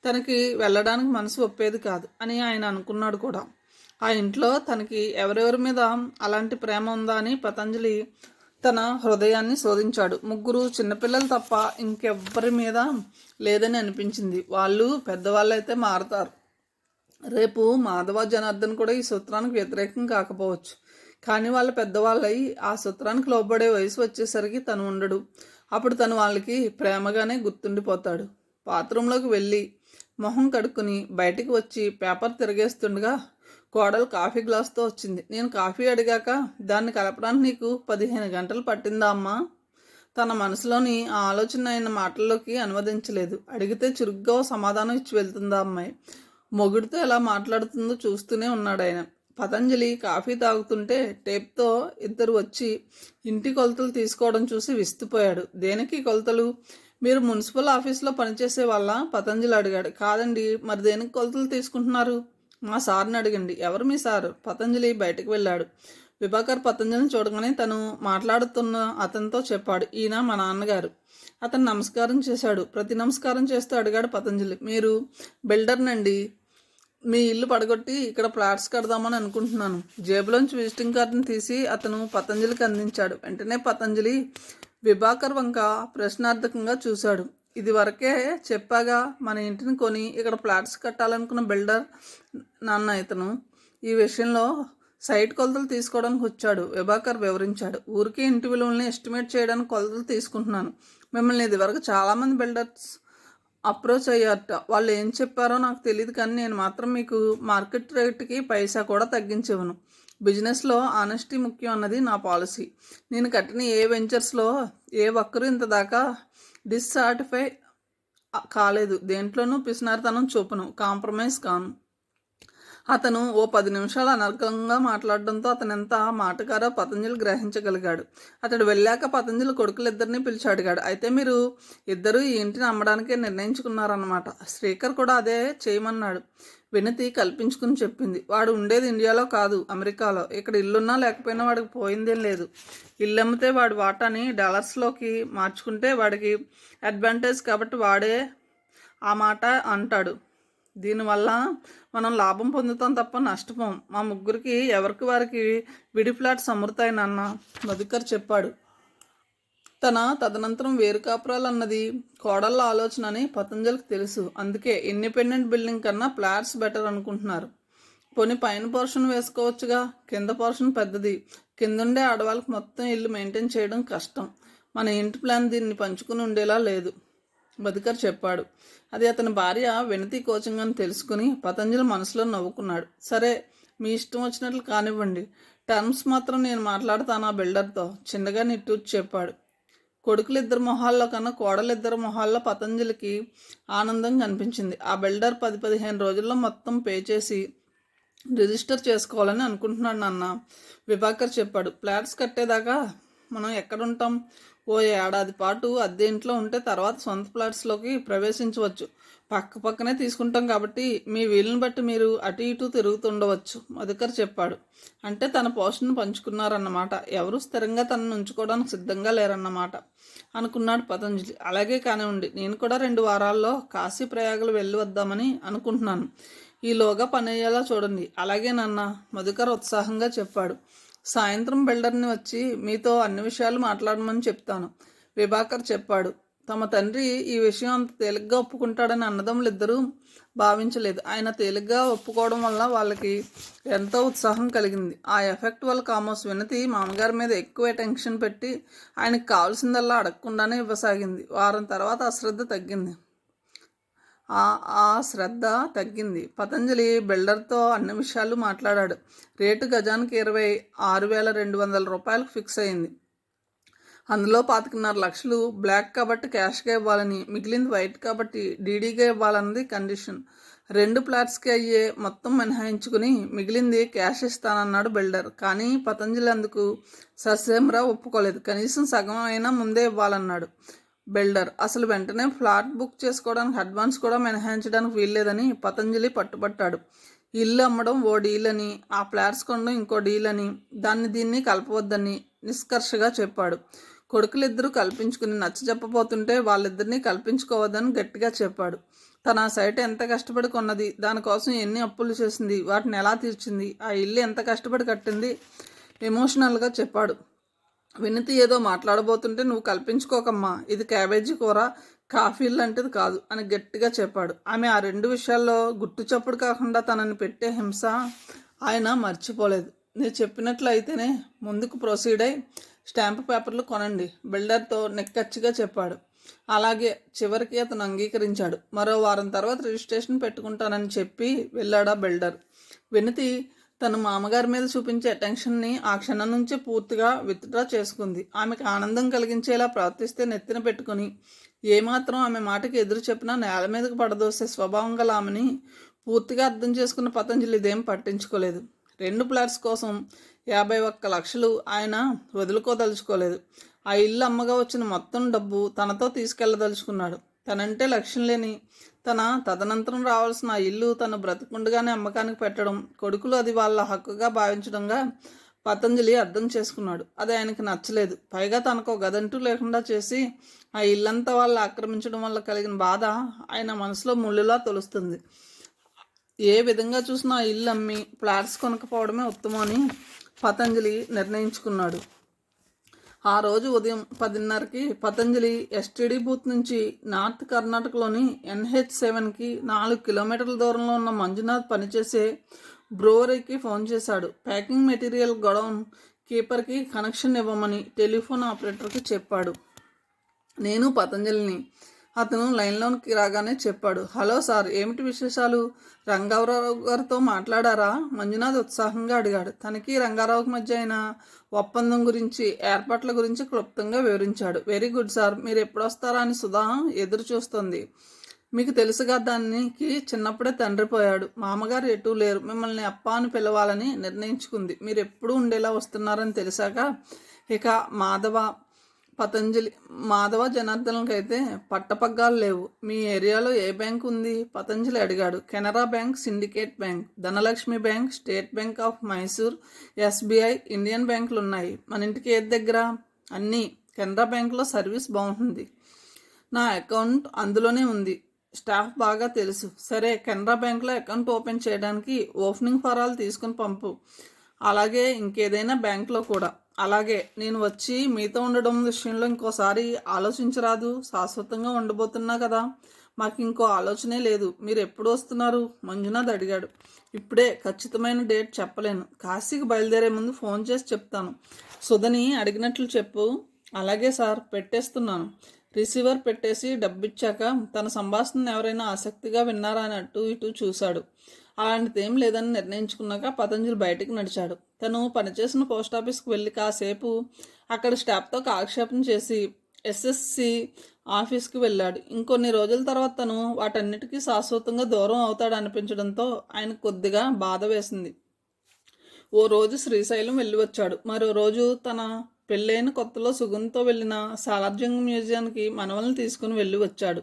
తనకి వెళ్ళడానికి మనసు ఒప్పేది కాదు అని ఆయన అనుకున్నాడు కూడా. ఆ ఇంట్లో తనకి ఎవరెవరి మీద అలాంటి ప్రేమ ఉందా అని పతంజలి తన హృదయాన్ని శోధించాడు. 3 చిన్నపిల్లలు తప్ప ఇంకెవ్వరి మీద లేదని అనిపించింది. వాళ్ళు పెద్దవాళ్ళైతే మారుతారు. రేపు మాధవ, జనార్దన్ కూడా ఈ సూత్రానికి వ్యతిరేకం కాకపోవచ్చు, కానీ వాళ్ళు పెద్దవాళ్ళయి ఆ సూత్రానికి లోబడే వయసు వచ్చేసరికి తను ఉండడు. అప్పుడు తను వాళ్ళకి ప్రేమగానే గుర్తుండిపోతాడు. బాత్రూంలోకి వెళ్ళి మొహం కడుక్కుని బయటికి వచ్చి పేపర్ తిరిగేస్తుండగా కోడలు కాఫీ గ్లాస్తో వచ్చింది. నేను కాఫీ అడిగాక దాన్ని కలపడానికి నీకు 15 గంటలు పట్టిందా అమ్మా? తన మనసులోని ఆ ఆలోచన ఆయన మాటల్లోకి అనువదించలేదు. అడిగితే చురుగ్గా సమాధానం ఇచ్చి వెళ్తుందా అమ్మాయి? మొగుడితో ఎలా మాట్లాడుతుందో చూస్తూనే ఉన్నాడు ఆయన. పతంజలి కాఫీ తాగుతుంటే టేప్తో ఇద్దరు వచ్చి ఇంటి కొలతలు తీసుకోవడం చూసి విస్తుపోయాడు. దేనికి కొలతలు? మీరు మున్సిపల్ ఆఫీస్లో పనిచేసే వాళ్ళ? పతంజలి అడిగాడు. కాదండి. మరి దేనికి కొలతలు తీసుకుంటున్నారు? మా సార్ని అడిగండి. ఎవరు మీ సారు? పతంజలి బయటకు వెళ్ళాడు. విభాకర్ పతంజలిని చూడగానే తను మాట్లాడుతున్న అతనితో చెప్పాడు. ఈయన మా నాన్నగారు. అతను నమస్కారం చేశాడు. ప్రతి నమస్కారం చేస్తూ అడిగాడు పతంజలి. మీరు బిల్డర్నండి? మీ ఇల్లు పడగొట్టి ఇక్కడ ఫ్లాట్స్ కడదామని అనుకుంటున్నాను. జేబులోంచి విజిటింగ్ కార్డుని తీసి అతను పతంజలికి అందించాడు. వెంటనే పతంజలి విభాకర్ వంక ప్రశ్నార్థకంగా చూశాడు. ఇది వరకే చెప్పాగా, మన ఇంటిని కొని ఇక్కడ ఫ్లాట్స్ కట్టాలనుకున్న బిల్డర్ నాన్న ఇతను. ఈ విషయంలో సైట్ కొలతలు తీసుకోవడానికి వచ్చాడు. విభాకర్ వివరించాడు. ఊరికే ఇంటి విలువల్ని ఎస్టిమేట్ చేయడానికి కొలతలు తీసుకుంటున్నాను. మిమ్మల్ని ఇది వరకు చాలామంది బిల్డర్స్ అప్రోచ్ అయ్యారట. వాళ్ళు ఏం చెప్పారో నాకు తెలియదు, కానీ నేను మాత్రం మీకు మార్కెట్ రేట్కి పైసా కూడా తగ్గించేవను. బిజినెస్లో ఆనెస్టీ ముఖ్యం అన్నది నా పాలసీ. నేను కట్టిన ఏ వెంచర్స్లో ఏ ఒక్కరూ ఇంత దాకా డిస్సాటిఫై కాలేదు. దేంట్లోనూ పిసినారితనం చూపను, కాంప్రమైజ్ కాను. అతను ఓ 10 నిమిషాలు అనర్గళంగా మాట్లాడడంతో అతను ఎంత మాటగారో పతంజలి గ్రహించగలిగాడు. అతడు వెళ్ళాక పతంజలి కొడుకులిద్దరినీ పిలిచి అడిగాడు. అయితే మీరు ఇద్దరూ ఈ ఇంటిని అమ్మడానికే నిర్ణయించుకున్నారన్నమాట. శ్రీకర్ కూడా అదే చేయమన్నాడు. వినతి కల్పించుకుని చెప్పింది. వాడు ఉండేది ఇండియాలో కాదు, అమెరికాలో. ఇక్కడ ఇల్లున్నా లేకపోయినా వాడికి పోయిందేం లేదు. ఇల్లు అమ్మితే వాడి వాటాని డాలర్స్లోకి మార్చుకుంటే వాడికి అడ్వాంటేజ్, కాబట్టి వాడే ఆ మాట అంటాడు. దీనివల్ల మనం లాభం పొందుతాం తప్ప నష్టపోం. మా ముగ్గురికి ఎవరికి వారికి విడి ఫ్లాట్స్ అమ్ముతాయి నాన్న, మధుకర్ చెప్పాడు. తదనంతరం వేరు కాపురాలు అన్నది కోడళ్ళ ఆలోచన అని పతంజలికి తెలుసు. అందుకే ఇండిపెండెంట్ బిల్డింగ్ కన్నా ఫ్లాట్స్ బెటర్ అనుకుంటున్నారు. పోనీ పైన పోర్షన్ వేసుకోవచ్చుగా, కింద పోర్షన్ పెద్దది. కిందుండే ఆడవాళ్ళకి మొత్తం ఇల్లు మెయింటైన్ చేయడం కష్టం. మన ఇంటి ప్లాన్ దీన్ని పంచుకుని ఉండేలా లేదు, మధుకర్ చెప్పాడు. అది అతని భార్య వినతి కోచింగ్ అని తెలుసుకుని పతంజలి మనసులో నవ్వుకున్నాడు. సరే, మీ ఇష్టం వచ్చినట్లు కానివ్వండి. టర్మ్స్ మాత్రం నేను మాట్లాడతాను ఆ బిల్డర్తో, చిన్నగా నిట్టూర్చి చెప్పాడు. కొడుకులిద్దరు మొహాల్లో కన్నా కోడలిద్దరు మొహాల్లో పతంజలికి ఆనందం కనిపించింది. ఆ బిల్డర్ 10-15 రోజుల్లో మొత్తం పే చేసి రిజిస్టర్ చేసుకోవాలని అనుకుంటున్నాడు నాన్న, విభాకర్ చెప్పాడు. ఫ్లాట్స్ కట్టేదాకా మనం ఎక్కడుంటాం? ఓ ఏడాది పాటు అద్దె ఇంట్లో ఉంటే తర్వాత సొంత ఫ్లాట్స్లోకి ప్రవేశించవచ్చు. పక్కనే తీసుకుంటాం కాబట్టి మీ వీలుని బట్టి మీరు అటు ఇటు తిరుగుతుండవచ్చు, మధుకర్ చెప్పాడు. అంటే తన పోస్టును పంచుకున్నారన్నమాట. ఎవరు స్థిరంగా తనను ఉంచుకోవడానికి సిద్ధంగా లేరన్నమాట అనుకున్నాడు పతంజలి. అలాగే కానివ్వండి, నేను కూడా 2 వారాల్లో కాశీ ప్రయాగలు వెళ్ళి వద్దామని అనుకుంటున్నాను. ఈలోగా పని అయ్యేలా చూడండి. అలాగే నాన్న, మధుకర్ ఉత్సాహంగా చెప్పాడు. సాయంత్రం బిల్డర్ని వచ్చి మీతో అన్ని విషయాలు మాట్లాడమని చెప్తాను, విభాకర్ చెప్పాడు. తమ తండ్రి ఈ విషయం అంత తేలిగ్గా ఒప్పుకుంటాడని అన్నదమ్ములిద్దరూ భావించలేదు. ఆయన తేలిగ్గా ఒప్పుకోవడం వల్ల వాళ్ళకి ఎంతో ఉత్సాహం కలిగింది. ఆ ఎఫెక్ట్ వల్ల కామోస్ వినతి మామగారి మీద ఎక్కువ టెన్షన్ పెట్టి ఆయనకు కావాల్సిందల్లా అడగకుండానే ఇవ్వసాగింది. వారం తర్వాత ఆ శ్రద్ధ తగ్గింది. పతంజలి బిల్డర్తో అన్ని విషయాలు మాట్లాడాడు. రేటు గజానికి 26,200 రూపాయలకు ఫిక్స్ అయింది. అందులో 25.5 లక్షలు బ్లాక్ కాబట్టి క్యాష్గా ఇవ్వాలని, మిగిలింది వైట్ కాబట్టి డీడీగా ఇవ్వాలన్నది కండిషన్. 2 ఫ్లాట్స్కి అయ్యే మొత్తం మినహాయించుకుని మిగిలింది క్యాష్ ఇస్తానన్నాడు బిల్డర్. కానీ పతంజలి అందుకు ససేమ్రా ఒప్పుకోలేదు. కనీసం సగం అయినా ముందే ఇవ్వాలన్నాడు బిల్డర్. అసలు వెంటనే ఫ్లాట్ బుక్ చేసుకోవడానికి అడ్వాన్స్ కూడా మినహాయించడానికి వీల్లేదని పతంజలి పట్టుబట్టాడు. ఇల్లు అమ్మడం ఓ డీల్ అని, ఆ ఫ్లాట్స్ కొనడం ఇంకో డీల్ అని, దీన్ని కలపవద్దని నిష్కర్షగా చెప్పాడు. కొడుకులిద్దరూ కల్పించుకుని నచ్చజెప్పబోతుంటే వాళ్ళిద్దరినీ కల్పించుకోవద్దని గట్టిగా చెప్పాడు. తన సైట్ ఎంత కష్టపడి కొన్నది, దానికోసం ఎన్ని అప్పులు చేసింది, వాటిని ఎలా తీర్చింది, ఆ ఇల్లు ఎంత కష్టపడి కట్టింది ఎమోషనల్గా చెప్పాడు. వినతి ఏదో మాట్లాడబోతుంటే, నువ్వు కల్పించుకోకమ్మా, ఇది క్యాబేజీ కూర, కాఫీ లాంటిది కాదు అని గట్టిగా చెప్పాడు. ఆమె ఆ 2 విషయాల్లో గుట్టు చప్పుడు కాకుండా తనని పెట్టే హింస ఆయన మర్చిపోలేదు. నేను చెప్పినట్లు అయితేనే ముందుకు ప్రొసీడ్ అయి స్టాంపు పేపర్లు కొనండి, బిల్డర్తో నిక్కచ్చిగా చెప్పాడు. అలాగే, చివరికి అతను అంగీకరించాడు. మరో వారం తర్వాత రిజిస్ట్రేషన్ పెట్టుకుంటానని చెప్పి వెళ్ళాడా బిల్డర్. వినతి తన మామగారి మీద చూపించే అటెన్షన్ని ఆ క్షణం నుంచే పూర్తిగా విత్డ్రా చేసుకుంది. ఆమెకు ఆనందం కలిగించేలా ప్రవర్తిస్తే నెత్తిన పెట్టుకుని ఏమాత్రం ఆమె మాటకి ఎదురు చెప్పినా నేల మీదకు పడదోసే స్వభావం గల ఆమెని పూర్తిగా అర్థం చేసుకున్న పతంజలి ఇదేం పట్టించుకోలేదు. 2 ఫ్లాట్స్ కోసం 51 లక్షలు ఆయన వదులుకోదలుచుకోలేదు. ఆ ఇల్లు అమ్మగా వచ్చిన మొత్తం డబ్బు తనతో తీసుకెళ్లదలుచుకున్నాడు. తనంటే లక్ష్యం లేని తదనంతరం రావాల్సిన ఆ ఇల్లు తను బ్రతికుండగానే అమ్మకానికి పెట్టడం, కొడుకులు అది వాళ్ళ హక్కుగా భావించడంగా పతంజలి అర్థం చేసుకున్నాడు. అది ఆయనకి నచ్చలేదు. పైగా తనకు గదంటూ లేకుండా చేసి ఆ ఇల్లంతా వాళ్ళు ఆక్రమించడం వల్ల కలిగిన బాధ ఆయన మనసులో ముళ్ళులా తొలుస్తుంది. ఏ విధంగా చూసినా ఇల్లు అమ్మి ఫ్లాట్స్ కొనకపోవడమే ఉత్తమం అని పతంజలి నిర్ణయించుకున్నాడు. ఆ రోజు ఉదయం 10:30కి పతంజలి ఎస్టీడీ బూత్ నుంచి నార్త్ కర్ణాటకలోని NH7కి 4 కిలోమీటర్ల దూరంలో ఉన్న మంజునాథ్ పనిచేసే బ్రూవరీకి ఫోన్ చేశాడు. ప్యాకింగ్ మెటీరియల్ గొడౌన్ కీపర్కి కనెక్షన్ ఇవ్వమని టెలిఫోన్ ఆపరేటర్కి చెప్పాడు. నేను పతంజలిని. అతను లైన్లోకి రాగానే చెప్పాడు, హలో సార్, ఏమిటి విశేషాలు? రంగారావు గారితో మాట్లాడారా? మంజునాథ్ ఉత్సాహంగా అడిగాడు. తనకి రంగారావుకి మధ్య అయిన ఒప్పందం గురించి, ఏర్పాట్ల గురించి క్లుప్తంగా వివరించాడు. వెరీ గుడ్ సార్, మీరు ఎప్పుడు వస్తారా అని సుధా ఎదురు చూస్తుంది. మీకు తెలుసుగా, దానికి చిన్నప్పుడే తండ్రి పోయాడు. మామగారు ఎటూ లేరు. మిమ్మల్ని అప్ప అని పిలవాలని నిర్ణయించుకుంది. మీరు ఎప్పుడూ ఉండేలా వస్తున్నారని తెలిసాక ఇక మాధవ జనార్దన్లకైతే పట్టపగ్గాలు లేవు. మీ ఏరియాలో ఏ బ్యాంక్ ఉంది? పతంజలి అడిగాడు. Canara bank, syndicate bank, Dhanalakshmi bank, state bank of Mysore, SBI, Indian బ్యాంకులు ఉన్నాయి. మన ఇంటికి ఏది దగ్గర? అన్నీ. కెనరా బ్యాంకులో సర్వీస్ బాగుంటుంది. నా అకౌంట్ అందులోనే ఉంది. స్టాఫ్ బాగా తెలుసు. సరే, కెనరా బ్యాంకులో అకౌంట్ ఓపెన్ చేయడానికి ఓపెనింగ్ ఫారాలు తీసుకుని పంపు. అలాగే ఇంకేదైనా బ్యాంకులో కూడా. అలాగే. నేను వచ్చి మీతో ఉండడం విషయంలో ఇంకోసారి ఆలోచించరాదు? శాశ్వతంగా ఉండబోతున్నా కదా, మాకు ఇంకో ఆలోచనే లేదు. మీరు ఎప్పుడు వస్తున్నారు? మంజునాథ్ అడిగాడు. ఇప్పుడే ఖచ్చితమైన డేట్ చెప్పలేను. కాశీకి బయలుదేరే ముందు ఫోన్ చేసి చెప్తాను. సుధని అడిగినట్లు చెప్పు. అలాగే సార్, పెట్టేస్తున్నాను. రిసీవర్ పెట్టేసి డబ్బిచ్చాక తన సంభాషణను ఎవరైనా ఆసక్తిగా విన్నారా అని అటు ఇటు చూశాడు. అలాంటిదేం లేదని నిర్ణయించుకున్నాక పతంజలి బయటికి నడిచాడు. తను పనిచేసిన పోస్టాఫీస్కి వెళ్ళి కాసేపు అక్కడ స్టాఫ్తో కాలక్షేపం చేసి SSC ఆఫీస్కి వెళ్ళాడు. ఇంకొన్ని రోజుల తర్వాత తను వాటన్నిటికీ శాశ్వతంగా దూరం అవుతాడు అనిపించడంతో ఆయనకు కొద్దిగా బాధ వేసింది. ఓ రోజు శ్రీశైలం వెళ్ళి వచ్చాడు. మరో రోజు తన పెళ్ళైన కొత్తలో సుగంతో వెళ్ళిన సాలార్జంగ్ మ్యూజియానికి మనవల్ని తీసుకుని వెళ్ళి వచ్చాడు.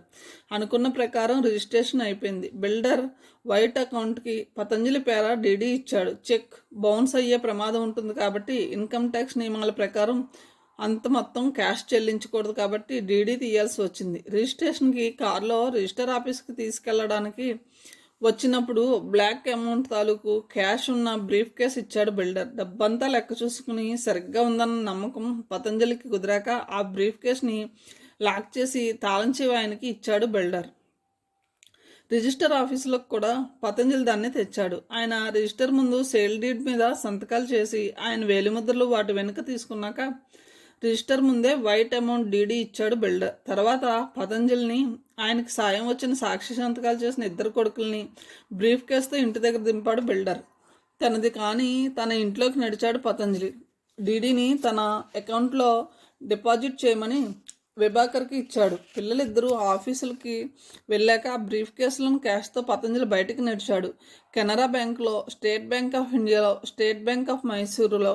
అనుకున్న ప్రకారం రిజిస్ట్రేషన్ అయిపోయింది. బిల్డర్ వైట్ అకౌంట్కి పతంజలి పేర DD ఇచ్చాడు. చెక్ బౌన్స్ అయ్యే ప్రమాదం ఉంటుంది కాబట్టి ఇన్కమ్ ట్యాక్స్ నియమాల ప్రకారం అంత మొత్తం క్యాష్ చెల్లించకూడదు కాబట్టి DD తీయాల్సి వచ్చింది. రిజిస్ట్రేషన్కి కారులో రిజిస్టర్ ఆఫీస్కి తీసుకెళ్లడానికి వచ్చినప్పుడు బ్లాక్ అమౌంట్ తాలూకు క్యాష్ ఉన్న బ్రీఫ్ కేస్ ఇచ్చాడు బిల్డర్. డబ్బంతా లెక్క చూసుకుని సరిగ్గా ఉందన్న నమ్మకం పతంజలికి కుదిరాక ఆ బ్రీఫ్ కేస్ని లాక్ చేసి తాళం చెవి ఆయనకి ఇచ్చాడు బిల్డర్. రిజిస్టర్ ఆఫీసులకు కూడా పతంజలి దాన్ని తెచ్చాడు. ఆయన రిజిస్టర్ ముందు సేల్ డీడ్ మీద సంతకాలు చేసి ఆయన వేలిముద్రలు వాటి వెనుక తీసుకున్నాక రిజిస్టర్ ముందే వైట్ అమౌంట్ DD ఇచ్చాడు బిల్డర్. తర్వాత పతంజలిని, ఆయనకి సాయం వచ్చిన సాక్షి సంతకాలు చేసిన 2 కొడుకుల్ని బ్రీఫ్ కేస్తో ఇంటి దగ్గర దింపాడు బిల్డర్. తనది కానీ తన ఇంట్లోకి నడిచాడు పతంజలి. DDని తన అకౌంట్లో డిపాజిట్ చేయమని విభాకర్కి ఇచ్చాడు. పిల్లలిద్దరూ ఆఫీసులకి వెళ్ళాక ఆ బ్రీఫ్ కేసులను క్యాష్తో పతంజలి బయటికి నడిచాడు. కెనరా బ్యాంకులో, స్టేట్ బ్యాంక్ ఆఫ్ ఇండియాలో, స్టేట్ బ్యాంక్ ఆఫ్ మైసూరులో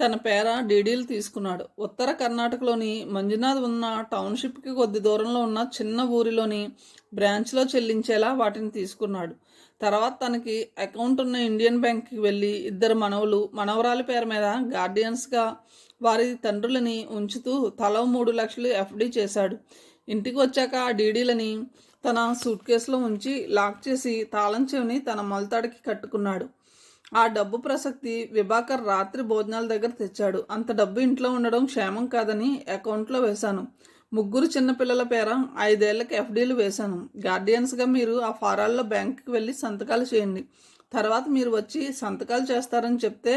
తన పేర DDలు తీసుకున్నాడు. ఉత్తర కర్ణాటకలోని మంజునాథ్ ఉన్న టౌన్షిప్కి కొద్ది దూరంలో ఉన్న చిన్న ఊరిలోని బ్రాంచ్లో చెల్లించేలా వాటిని తీసుకున్నాడు. తర్వాత తనకి అకౌంట్ ఉన్న ఇండియన్ బ్యాంక్కి వెళ్ళి 2 మనవరాలి పేరు మీద గార్డియన్స్గా వారి తండ్రులని ఉంచుతూ తలో 3 లక్షలు FD చేశాడు. ఇంటికి వచ్చాక ఆ DDలని తన సూట్ కేసులో ఉంచి లాక్ చేసి తాళం చెవిని తన మొలతాడికి కట్టుకున్నాడు. ఆ డబ్బు ప్రసక్తి విభాకర్ రాత్రి భోజనాల దగ్గర తెచ్చాడు. అంత డబ్బు ఇంట్లో ఉండడం క్షేమం కాదని అకౌంట్లో వేశాను. 3 చిన్నపిల్లల పేర 5 ఏళ్లకి FDలు వేశాను. గార్డియన్స్గా మీరు ఆ ఫారాల్లో బ్యాంకుకి వెళ్ళి సంతకాలు చేయండి. తర్వాత మీరు వచ్చి సంతకాలు చేస్తారని చెప్తే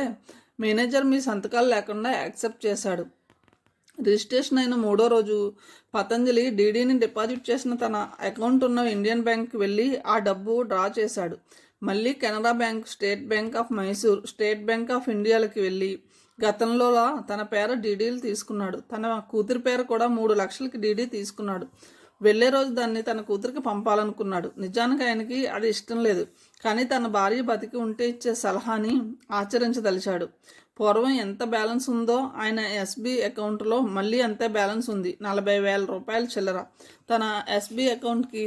మేనేజర్ మీ సంతకాలు లేకుండా యాక్సెప్ట్ చేశాడు. రిజిస్ట్రేషన్ అయిన 3వ రోజు పతంజలి DDని డిపాజిట్ చేసిన తన అకౌంట్ ఉన్న ఇండియన్ బ్యాంక్కి వెళ్ళి ఆ డబ్బు డ్రా చేశాడు. మళ్ళీ Canara bank, state bank of Mysore, state bank of ఇండియాలకి వెళ్ళి గతంలోలా తన పేర DDలు తీసుకున్నాడు. తన కూతురి పేర కూడా 3 లక్షలకి DD తీసుకున్నాడు. వెళ్లే రోజు దాన్ని తన కూతురికి పంపాలనుకున్నాడు. నిజానికి ఆయనకి అది ఇష్టం లేదు. కానీ తన భార్య బతికి ఉంటే ఇచ్చే సలహాని ఆచరించదలిచాడు. పూర్వం ఎంత బ్యాలెన్స్ ఉందో ఆయన SB అకౌంట్లో మళ్ళీ అంతే బ్యాలెన్స్ ఉంది. 40,000 రూపాయలు చిల్లర. తన SB అకౌంట్కి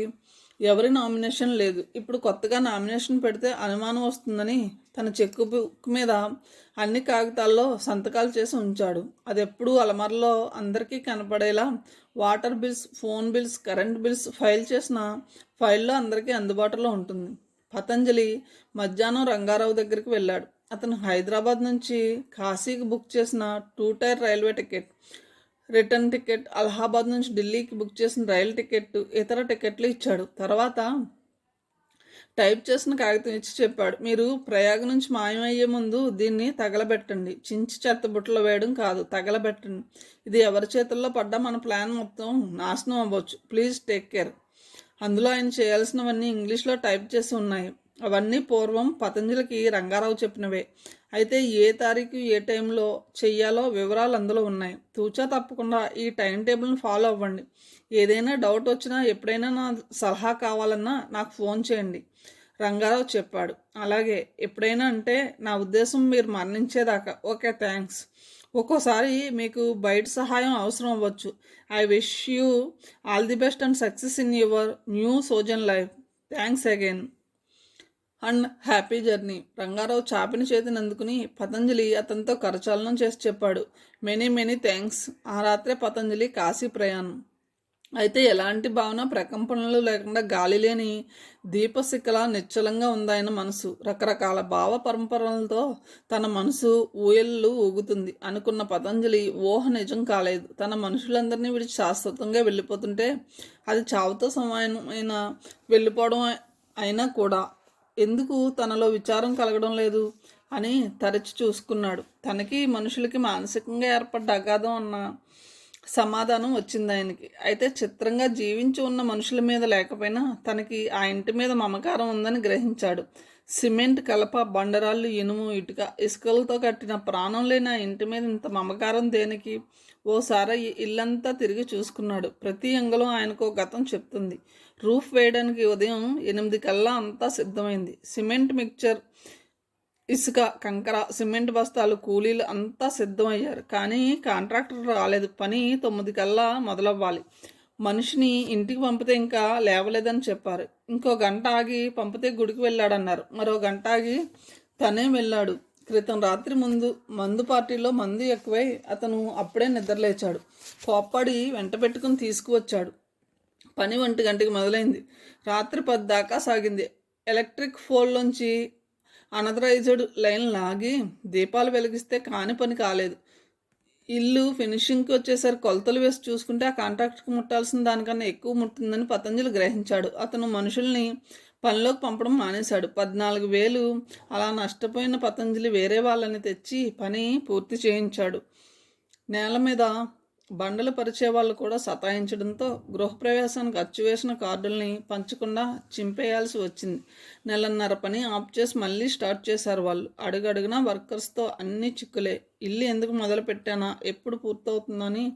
ఎవరి నామినేషన్ లేదు. ఇప్పుడు కొత్తగా నామినేషన్ పెడితే అనుమానం వస్తుందని తన చెక్కు బుక్ మీద అన్ని కాగితాల్లో సంతకాలు చేసి ఉంచాడు. అది ఎప్పుడూ అలమారలో అందరికీ కనపడేలా water bills, phone bills, current bills file చేసిన ఫైల్లో అందరికీ అందుబాటులో ఉంటుంది. పతంజలి మధ్యాహ్నం రంగారావు దగ్గరికి వెళ్ళాడు. అతను హైదరాబాద్ నుంచి కాశీకి బుక్ చేసిన 2 tier railway ticket, return ticket, Allahabad నుంచి ఢిల్లీకి బుక్ చేసిన రైలు టికెట్, ఇతర టికెట్లు ఇచ్చాడు. తర్వాత టైప్ చేసిన కాగితం ఇచ్చి చెప్పాడు, మీరు ప్రయాగ నుంచి మాయమయ్యే ముందు దీన్ని తగలబెట్టండి. చించి చెత్తబుట్టలో వేయడం కాదు, తగలబెట్టండి. ఇది ఎవరి చేతుల్లో పడ్డా మన ప్లాన్ మొత్తం నాశనం అవ్వచ్చు. Please take care. అందులో ఆయన చేయాల్సినవన్నీ ఇంగ్లీష్లో టైప్ చేసి ఉన్నాయి. అవన్నీ పూర్వం పతంజలికి రంగారావు చెప్పినవే. అయితే ఏ తారీఖు ఏ టైంలో చెయ్యాలో వివరాలు అందులో ఉన్నాయి. తూచా తప్పకుండా ఈ టైం టేబుల్ని ఫాలో అవ్వండి. ఏదైనా డౌట్ వచ్చినా ఎప్పుడైనా నా సలహా కావాలన్నా నాకు ఫోన్ చేయండి, రంగారావు చెప్పాడు. అలాగే, ఎప్పుడైనా అంటే నా ఉద్దేశం మీరు మరణించేదాకా. Okay, thanks. ఒక్కోసారి మీకు బయట సహాయం అవసరం అవ్వచ్చు. I wish you all the best and success in your new sojourn life. Thanks again and happy journey. Rangarao చాపిన చేతిని అందుకుని పతంజలి అతనితో కరచాలనం చేసి చెప్పాడు, మెనీ మెనీ థ్యాంక్స్. ఆ రాత్రే పతంజలి కాశీ ప్రయాణం. అయితే ఎలాంటి భావన ప్రకంపనలు లేకుండా గాలి లేని దీపశిఖలా నిశ్చలంగా ఉంది ఆయన మనసు. రకరకాల భావ పరంపరలతో తన మనసు ఊయళ్ళు ఊగుతుంది. అనుకున్న పతంజలి ఊహ నిజం కాలేదు. తన మనుషులందరినీ విడిచి శాశ్వతంగా వెళ్ళిపోతుంటే అది చావుతో సమానమైన వెళ్ళిపోవడం అయినా కూడా ఎందుకు తనలో విచారం కలగడం లేదు అని తరచి చూసుకున్నాడు. తనకి మనుషులకి మానసికంగా ఏర్పడ్డ అగాధం అన్న సమాధానం వచ్చింది ఆయనకి. అయితే చిత్రంగా జీవించి ఉన్న మనుషుల మీద లేకపోయినా తనకి ఆ ఇంటి మీద మమకారం ఉందని గ్రహించాడు. సిమెంట్, కలప, బండరాళ్ళు, ఇనుము, ఇటుక, ఇసుకలతో కట్టిన ప్రాణం లేని ఆ ఇంటి మీద ఇంత మమకారం దేనికి? ఓసారి ఇల్లంతా తిరిగి చూసుకున్నాడు. ప్రతి అంగళం ఆయనకు గతం చెప్తుంది. రూఫ్ వేయడానికి ఉదయం 8 కల్లా అంతా సిద్ధమైంది. సిమెంట్ మిక్చర్, ఇసుక, కంకర, సిమెంట్ బస్తాలు, కూలీలు అంతా సిద్ధమయ్యారు. కానీ కాంట్రాక్టర్ రాలేదు. పని 9 కల్లా మొదలవ్వాలి. మనిషిని ఇంటికి పంపితే ఇంకా లేవలేదని చెప్పారు. ఇంకో గంట ఆగి పంపితే గుడికి వెళ్ళాడన్నారు. మరో గంట ఆగి తనే వెళ్ళాడు. క్రితం రాత్రి మందు పార్టీలో మందు ఎక్కువై అతను అప్పుడే నిద్రలేచాడు. కోప్పడి వెంట పెట్టుకుని తీసుకువచ్చాడు. పని 1 గంటకి మొదలైంది. రాత్రి 10 దాకా సాగింది. ఎలక్ట్రిక్ పోల్లోంచి అనథరైజ్డ్ లైన్ లాగి దీపాలు వెలిగిస్తే కాని పని కాలేదు. ఇల్లు ఫినిషింగ్కి వచ్చేసరికి కొలతలు వేసి చూసుకుంటే ఆ కాంట్రాక్టర్కి ముట్టాల్సిన దానికన్నా ఎక్కువ ముట్టిందని పతంజలి గ్రహించాడు. అతను మనుషుల్ని పనిలోకి పంపడం మానేశాడు. 14,000 అలా నష్టపోయిన పతంజలి వేరే వాళ్ళని తెచ్చి పని పూర్తి చేయించాడు. నేల మీద బండలు పరిచే వాళ్ళు కూడా సతాయించడంతో గృహప్రవేశానికి అచ్చువేసిన కార్డుల్ని పంచకుండా చింపేయాల్సి వచ్చింది. 1.5 పని ఆఫ్ చేసి మళ్ళీ స్టార్ట్ చేశారు వాళ్ళు. అడుగడుగునా వర్కర్స్తో అన్ని చిక్కులే. ఇల్లు ఎందుకు మొదలు పెట్టానా, ఎప్పుడు పూర్తవుతుందని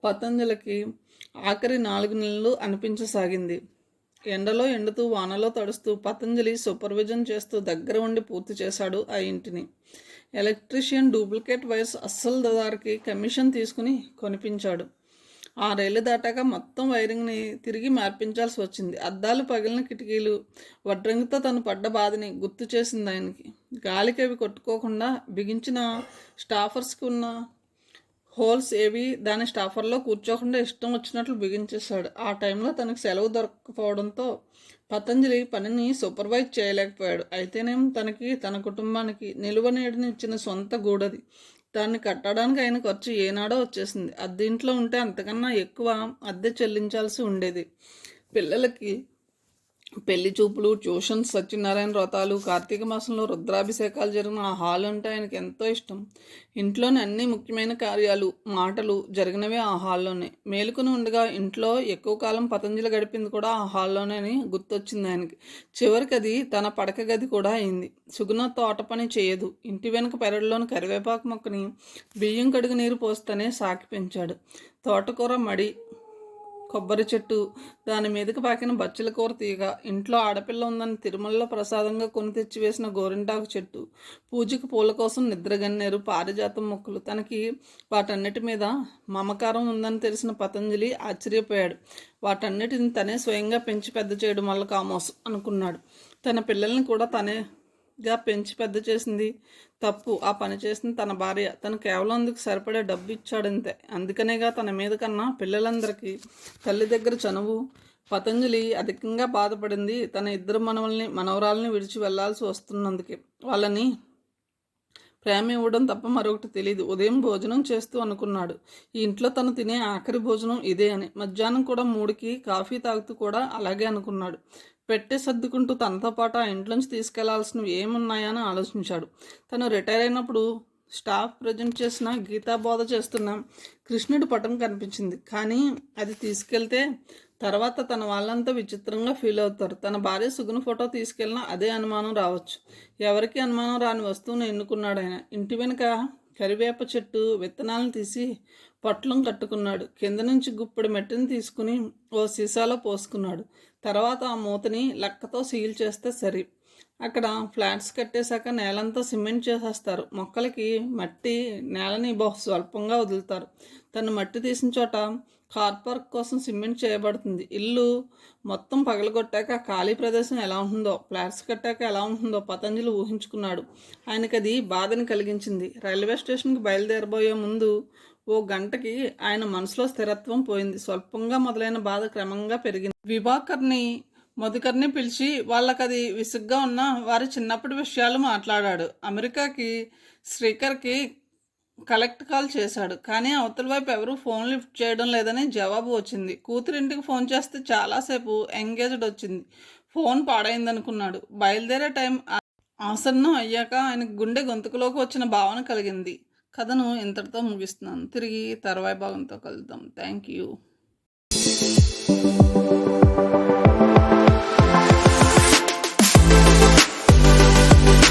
పతంజలికి ఆఖరి 4 నెలలు అనిపించసాగింది. ఎండలో ఎండుతూ వానలో తడుస్తూ పతంజలి సూపర్విజన్ చేస్తూ దగ్గర ఉండి పూర్తి చేశాడు ఆ ఇంటిని. ఎలక్ట్రీషియన్ డూప్లికేట్ వైర్స్ అస్సలు దారికి కమిషన్ తీసుకుని కొనిపించాడు. 6 ఏళ్ళు దాటాక మొత్తం వైరింగ్ని తిరిగి మార్పించాల్సి వచ్చింది. అద్దాలు పగిలిన కిటికీలు, వడ్రంగితో తను పడ్డ బాధని గుర్తు చేసింది ఆయనకి. గాలికి అవి కొట్టుకోకుండా బిగించిన స్టాఫర్స్కి ఉన్న హోల్స్ ఏవి దాని స్టాఫర్లో కూర్చోకుండా ఇష్టం వచ్చినట్లు బిగించేశాడు. ఆ టైంలో తనకు సెలవు దొరకకపోవడంతో పతంజలి పనిని సూపర్వైజ్ చేయలేకపోయాడు. అయితేనేం తనకి, తన కుటుంబానికి నిలువ నీడని ఇచ్చిన సొంత గూడది. దాన్ని కట్టడానికి అయిన ఖర్చు ఏనాడో వచ్చేసింది. అద్దె ఇంట్లో ఉంటే అంతకన్నా ఎక్కువ అద్దె చెల్లించాల్సి ఉండేది. పిల్లలకి పెళ్లి చూపులు, ట్యూషన్స్, సత్యనారాయణ వ్రతాలు, కార్తీక మాసంలో రుద్రాభిషేకాలు జరిగిన ఆ హాల్ అంటే ఆయనకి ఎంతో ఇష్టం. ఇంట్లోని అన్ని ముఖ్యమైన కార్యాలు, మాటలు జరిగినవే ఆ హాల్లోనే. మేలుకుని ఉండగా ఇంట్లో ఎక్కువ కాలం పతంజలి గడిపింది కూడా ఆ హాల్లోనే అని గుర్తొచ్చింది ఆయనకి. చివరికి అది తన పడక గది కూడా అయింది. సుగుణ తోట పని చేయదు. ఇంటి వెనుక పెరడులోని కరివేపాకు మొక్కని బియ్యం కడుగు నీరు పోస్తేనే సాకి పెంచాడు. తోటకూర మడి, కొబ్బరి చెట్టు, దాని మీదకి పాకిన బచ్చల కూర తీగ, ఇంట్లో ఆడపిల్ల ఉందని తిరుమలలో ప్రసాదంగా కొని తెచ్చి వేసిన గోరింటాకు చెట్టు, పూజకి పూల కోసం నిద్రగన్నేరు, పారిజాతం మొక్కలు. తనకి వాటన్నిటి మీద మమకారం ఉందని తెలిసిన పతంజలి ఆశ్చర్యపోయాడు. వాటన్నిటిని తనే స్వయంగా పెంచి పెద్ద చేయడం వల్ల కామోసు అనుకున్నాడు. తన పిల్లల్ని కూడా తనేగా పెంచి పెద్ద చేసింది తప్పు. ఆ పని చేసింది తన భార్య. తను కేవలం అందుకు సరిపడే డబ్బు ఇచ్చాడంతే. అందుకనేగా తన మీద కన్నా పిల్లలందరికీ తల్లి దగ్గర చనువు, పతంజలి అధికంగా బాధపడింది తన ఇద్దరు మనవరాల్ని విడిచి వెళ్లాల్సి వస్తున్నందుకే. వాళ్ళని ప్రేమ ఇవ్వడం తప్ప మరొకటి తెలియదు. ఉదయం భోజనం చేస్తూ అనుకున్నాడు, ఈ ఇంట్లో తను తినే ఆఖరి భోజనం ఇదే అని. మధ్యాహ్నం కూడా 3కి కాఫీ తాగుతూ కూడా అలాగే అనుకున్నాడు. పెట్టే సర్దుకుంటూ తనతో పాటు ఆ ఇంట్లోంచి తీసుకెళ్లాల్సినవి ఏమున్నాయని ఆలోచించాడు. తను రిటైర్ అయినప్పుడు స్టాఫ్ ప్రజెంట్ చేసిన గీతాబోధ చేస్తున్న కృష్ణుడి పటం కనిపించింది. కానీ అది తీసుకెళ్తే తర్వాత తన వాళ్ళంతా విచిత్రంగా ఫీల్ అవుతారు. తన భార్య సుగుణ ఫోటో తీసుకెళ్ళినా అదే అనుమానం రావచ్చు. ఎవరికి అనుమానం రాని వస్తువును ఎన్నుకున్నాడు ఆయన. ఇంటి వెనుక కరివేప చెట్టు విత్తనాలను తీసి పొట్లం కట్టుకున్నాడు. కింద నుంచి గుప్పెడు మట్టిని తీసుకుని ఓ సీసాలో పోసుకున్నాడు. తర్వాత ఆ మూతని లక్కతో సీల్ చేస్తే సరి. అక్కడ ఫ్లాట్స్ కట్టేశాక నేలంతా సిమెంట్ చేసేస్తారు. మొక్కలకి మట్టి నేలని బహు స్వల్పంగా వదులుతారు. తను మట్టి తీసిన చోట కార్ పార్క్ కోసం సిమెంట్ చేయబడుతుంది. ఇల్లు మొత్తం పగలగొట్టాక ఖాళీ ప్రదేశం ఎలా ఉంటుందో, ఫ్లాట్స్ కట్టాక ఎలా ఉంటుందో పతంజలి ఊహించుకున్నాడు. ఆయనకి అది బాధని కలిగించింది. రైల్వే స్టేషన్కి బయలుదేరబోయే ముందు ఓ గంటకి ఆయన మనసులో స్థిరత్వం పోయింది. స్వల్పంగా మొదలైన బాధ క్రమంగా పెరిగింది. విభాకర్ని మధుకర్ని పిలిచి వాళ్ళకది విసుగ్గా ఉన్న వారి చిన్నప్పటి విషయాలు మాట్లాడాడు. అమెరికాకి శ్రీకర్కి కలెక్ట్ కాల్ చేశాడు. కానీ అవతల వైపు ఎవరూ ఫోన్ లిఫ్ట్ చేయడం లేదని జవాబు వచ్చింది. కూతురింటికి ఫోన్ చేస్తే చాలాసేపు ఎంగేజ్డ్ వచ్చింది. ఫోన్ పాడైందనుకున్నాడు. బయలుదేరే టైం ఆసన్నం అయ్యాక ఆయనకు గుండె గొంతుకులోకి వచ్చిన భావన కలిగింది. కథను ఇంతటితో ముగిస్తున్నాను. తిరిగి తర్వాయి భాగంతో కలుద్దాం. Thank you.